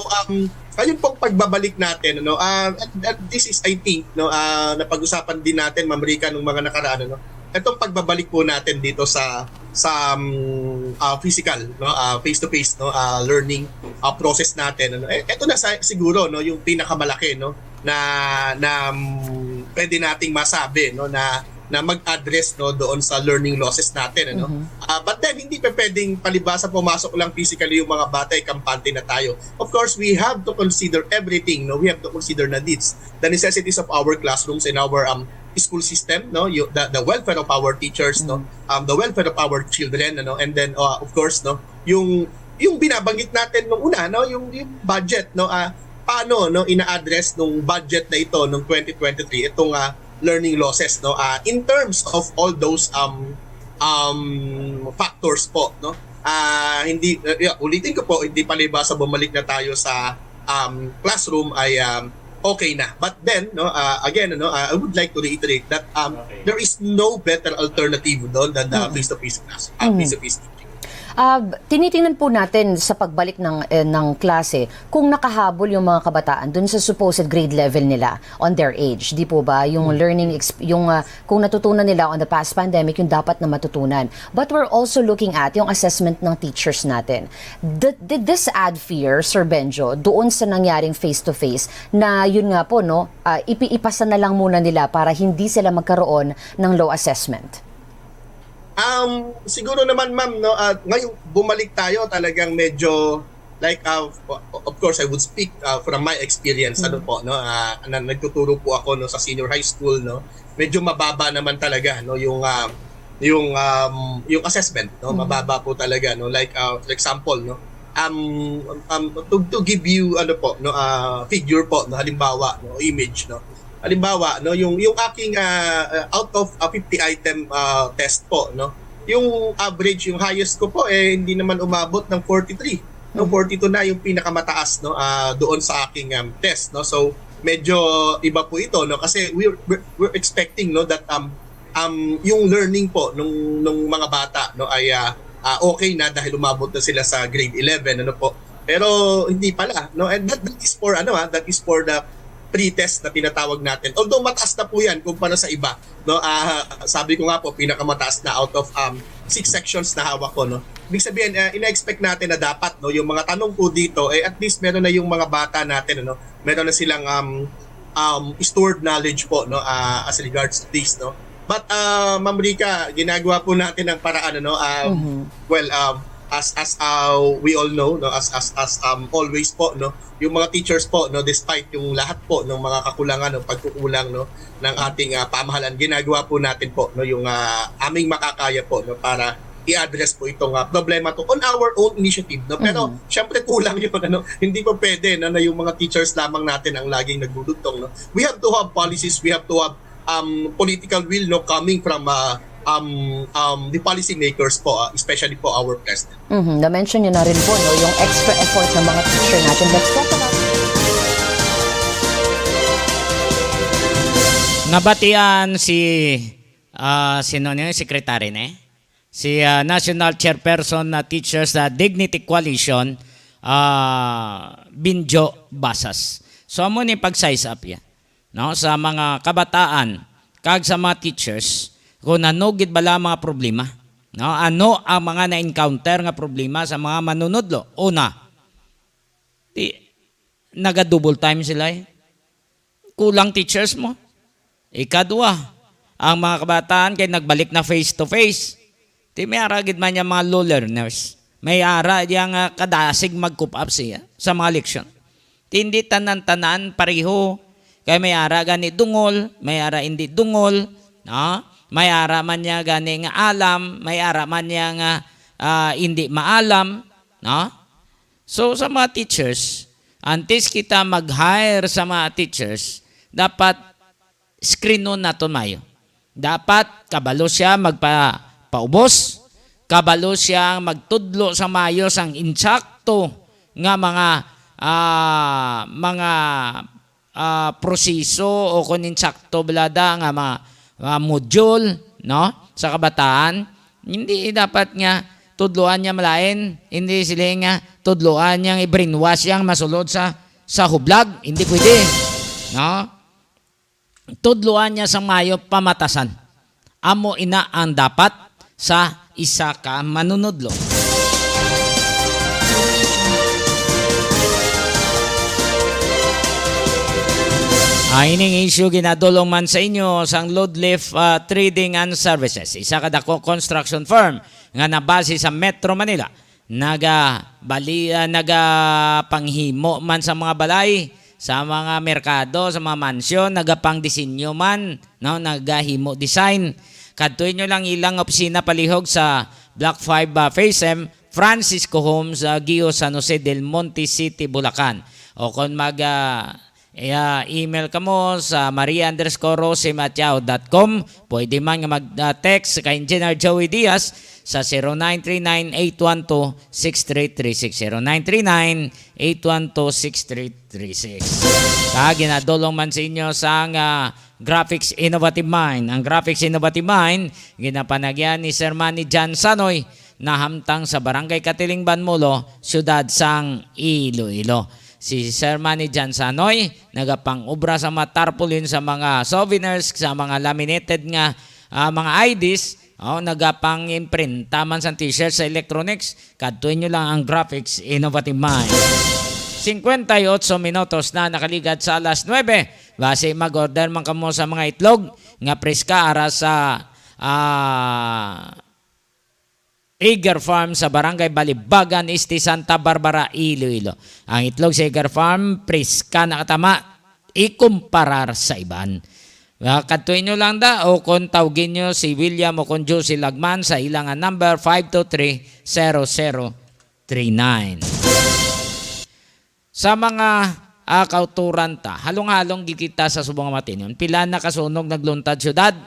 ayun pong pagbabalik natin no. And this is I think no napag-usapan din natin Ma'am Rica nung mga nakaraan no. Itong pagbabalik po natin dito sa physical no face to face no learning process natin ano ito na siguro no yung pinakamalaki no na pwede nating masabi no na mag-address no doon sa learning losses natin ano but then hindi pa pwedeng palibasa pumasok lang physically yung mga bata kampante na tayo. Of course we have to consider everything no we have to consider the needs, the necessities of our classrooms and our school system no the welfare of our teachers no the welfare of our children ano and then of course no yung binabanggit natin nung una no yung budget no paano no ina-address nung budget na ito nung 2023 itong learning losses no in terms of all those factors po no hindi ulitin ko po hindi palibasa bumalik na tayo sa classroom ay okay na. But then, no, again, no, I would like to reiterate that there is no better alternative doon than the face-to-face class, face-to-face teaching. Tinitingnan po natin sa pagbalik ng klase kung nakahabol yung mga kabataan dun sa supposed grade level nila on their age. Di po ba? Yung learning, kung natutunan nila on the past pandemic, yung dapat na matutunan. But we're also looking at yung assessment ng teachers natin. Did this add fear, Sir Benjo, doon sa nangyaring face-to-face na yun nga po, no, ipasa na lang muna nila para hindi sila magkaroon ng low assessment? Siguro naman ma'am no ngayon bumalik tayo talagang medyo like of course I would speak from my experience ano po no na nagtuturo po ako no sa senior high school no medyo mababa naman talaga no yung assessment no mababa po talaga no like for example no to give you ano po no figure po no halimbawa no image no halimbawa no yung aking out of 50 item test po no yung average yung highest ko po hindi naman umabot ng 43 no 42 na yung pinakamataas no doon sa aking test no so medyo iba po ito no kasi we're expecting no that yung learning po nung mga bata no ay okay na dahil umabot na sila sa grade 11 ano po pero hindi pala no and that is for that is for the pre-test na tinatawag natin. Although mataas na po yan kumpara sa iba, no? Sabi ko nga po pinakamataas na out of 6 sections na hawak ko, no. Ibig sabihin ina-expect natin na dapat no yung mga tanong po dito at least meron na yung mga bata natin ano, meron na silang stored knowledge po no as regards to this no. But Ma'am Rica, ginagawa po natin ang paraan ano as we all know no as always po no yung mga teachers po no despite yung lahat po ng mga kakulangan o pagkukulang no ng ating pamahalaan ginagawa po natin po no yung aming makakaya po no para i-address po itong problema to on our own initiative no pero syempre kulang yun ano hindi po pwede na yung mga teachers lamang natin ang laging nagdudugtong no we have to have policies we have to have political will no coming from the policy makers po, especially po our president. Na-mention nyo na rin po no, yung extra effort ng mga teacher natin. Let's talk about Nabatian sino niya, secretary si National Chairperson na Teachers Dignity Coalition, Binjo Basas. So amo ni pag-size up ya, no, sa mga kabataan kag sa mga teachers kung nanugid bala mga problema, no? Ano ang mga na-encounter nga problema sa mga manunodlo? Una, naga-double time sila eh. Kulang teachers mo. Ikadwa, ang mga kabataan kay nagbalik na face to face. Ti may ara gid man yung mga low learners. May ara yang kadasig mag-coop up siya sa mga leksyon. Hindi tanan-tanan pareho. Kay may ara gani dungol, may ara hindi dungol, no? May ara man niya gani nga alam, may ara man niya nga hindi maalam, no? So sa mga teachers, antes kita mag-hire sa mga teachers, dapat screen na to mayo. Dapat kabalo siya magpaubos, kabalo siya magtudlo sa mayo sang insakto nga mga proseso o kung insakto blada nga mga module, no, sa kabataan. Hindi dapat nga tudloan niya malain, hindi sila nga tudloan niyang i-brainwash yang masulod sa hublag. Hindi pwede, no? Tudloan niya sa mayo pamatasan. Amo ina ang dapat sa isa ka manunodlo. Ang ining issue ginadulong man sa inyo sang load lift trading and services. Isa ka dako construction firm nga nabase sa Metro Manila. Nagapanghimo man sa mga balay, sa mga merkado, sa mga mansyon, nagapangdisenyo man, no, nagahimo design. Kadtuin nyo lang ilang opisina palihog sa Block 5 Phase M, Francisco Homes, Gio San Jose del Monte City, Bulacan. O kung email ka mo sa maria_rosematyao.com. Pwede man nga mag-text kay Engineer Joey Diaz sa 0939-812-6336. 0939-812-6336. Ginadulong man sa inyo sa Graphics Innovative Mind. Ang Graphics Innovative Mind, ginapanagyan ni Sir Manny Jan Sanoy na hamtang sa Barangay Katiling Banmulo, Siyudad sang Iloilo. Si Sir Manny Jan Sanoy, nagapang-ubra sa mga tarpaulin sa mga souvenirs, sa mga laminated nga mga IDs, nagapang-imprint man sa t-shirt sa electronics. Kadtuin nyo lang ang Graphics Innovative Mind. 58 minutos na nakaligad sa alas 9. Base mag-order man kamo sa mga itlog nga preska ara sa Eager Farm sa Barangay Balibagan, Este, Santa Barbara, Iloilo. Ang itlog sa Eager Farm, preska na katama, ikumparar sa iban. Katuin nyo lang o kung tawagin nyo si William o kung Josie Lagman sa ilangan number 523-0039. Sa mga kauturan ta, halong-halong gikita sa subong matinon, pila na kasunog nagluntad syudad,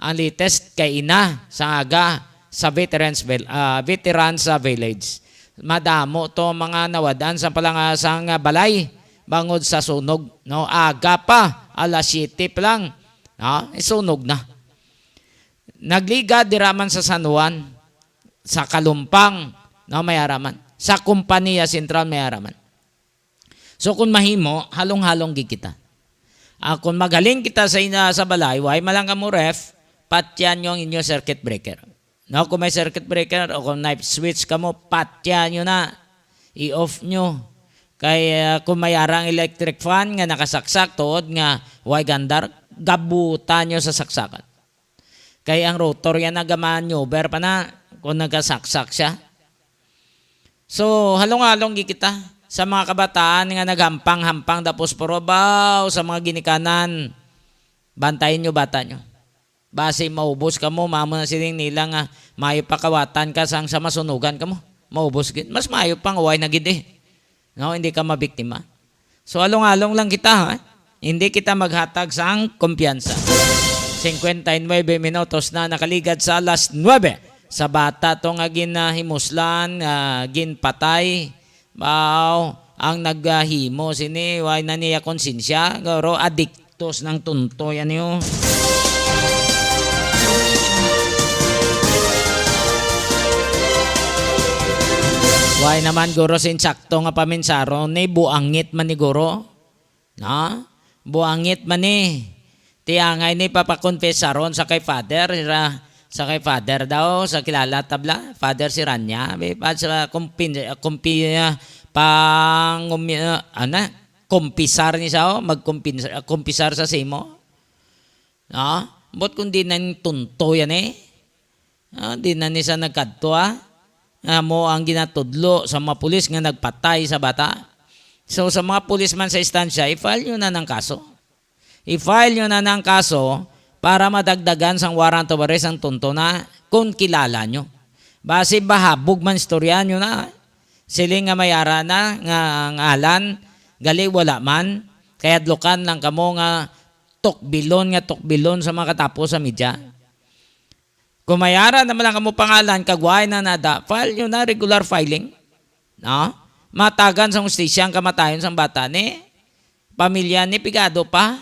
ang latest kay ina sa aga sa veterans village. Madamo to mga nawadan sa palangasang balay bangod sa sunog, no? Aga pa, alas 7 pa lang, no? Sunog na. Nagliga diraman sa San Juan, sa Kalumpang, no, may araman. Sa Kompanya Sentral may araman. So kung mahimo, halong-halong gikita. Kung magaling kita sa balay, way malang ka mo ref, patyan yung inyo circuit breaker. No, kung may circuit breaker o kung knife switch ka mo, patyan nyo na. I-off nyo. Kaya kung may arang electric fan nga nakasaksak, tuod nga way gandar, gabutan nyo sa saksakan. Kaya ang rotor yan nagamaneuver pa na kung nagasaksak siya. So, halong-halong gikita sa mga kabataan nga naghampang-hampang tapos porobaw sa mga ginikanan. Bantayin nyo bata nyo. Base maubos ka mo, mamo na siling nila nga mayo pakawatan ka sang sa masunugan ka mo. Maubos gid. Mas mayo pang uway na gid eh. No, hindi ka mabiktima. So along-along lang kita ha. Hindi kita maghatag sang kumpiyansa. 59 minutos na nakaligad sa alas 9. Sa bata to nga ginahimuslan, ginpatay. Ang naghimo sini way na niya konsensya, garo adiktos ng tunto yan yo. Why naman guro sinsakto nga paminsaro ni buangit man ni guro. No? Buangit man ni. Tiangay ni papakonfesaron sa kay father. Sa kay father daw, sa kilala tabla. Father si Ranya. Sa kumpisar ni siya, kumpisar sa simo. Bot kundi nang tunto yan di na ni siya nagkadto mo ang ginatudlo sa mga pulis nga nagpatay sa bata. So sa mga pulisman sa istansya, i-file nyo na ng kaso. I-file nyo na ng kaso para madagdagan sang warrant of arrest ang tunto na kung kilala nyo. Base bahabog man istorya nyo na. Siling nga mayara na nga ngalan, gali wala man, kaya adlokan lang kamo nga tukbilon sa mga katapos sa media. Kung mayara naman lang kamo pangalan, kagway na nada, file nyo na regular filing. Matagan sa justisya ang kamatayon sa bata ni, pamilya ni pigado pa.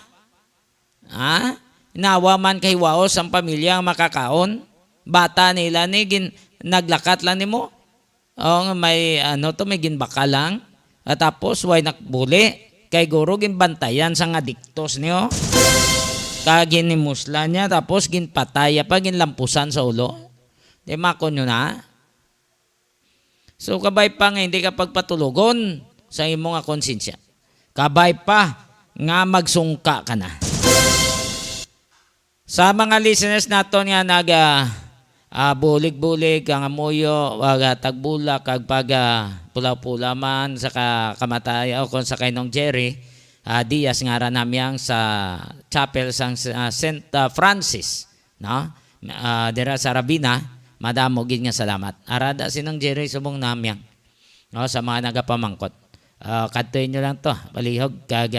Nawa man kay waos ang pamilya ang makakaon, bata nila ni naglakat lang ni mo. May may ginbaka lang. At tapos way nakbuli kay guro ginbantayan sa adiktos niyo. Kaginimusla niya tapos ginpataya pa ginlampusan sa ulo. Di makon nyo na. So kabay pa nga hindi ka pagpatulugon sa imong nga konsensya. Kabay pa nga magsungka ka na. Sa mga listeners naton nga bulig-bulig ang amuyo, tagbula, kag pula-pula man sa kamatay o kung sa kainong Jerry Diaz nga namyang sa chapel sang St. Francis, dira sa Rabina, madamo gid nga salamat. Arada sinang Jerry subong namyang sa mga nagapamangkot. Kadtoy nyo lang to, balihog, kag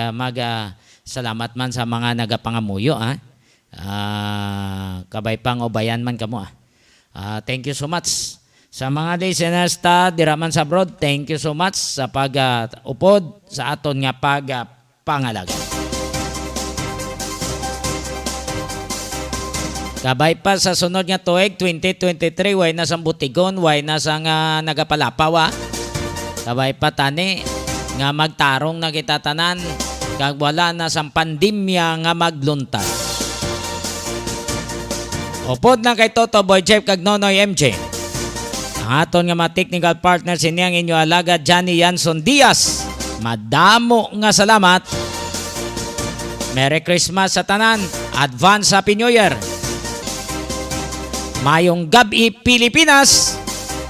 salamat man sa mga nagapangamuyo. Kabay pang ubayan man kamo. Thank you so much. Sa mga listeners diraman sa abroad, thank you so much sa pag-upod sa aton nga pangalaga. Kabay pa sa sunod nga tuig 2023, way na sa butigon, way na sa nga nagapalapaw. Kabay pa tani nga magtarong na kita tanan, kag wala na sa pandemya nga magluntad. Upod na kay Toto Boy Jeff kag Nonoy MJ. Ang aton nga mga technical partner siniyang inyo alaga Johnny Yanson Diaz. Madamo nga salamat. Merry Christmas sa tanan. Advance Happy New Year. Mayong gabi Pilipinas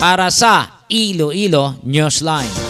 para sa Iloilo Newsline.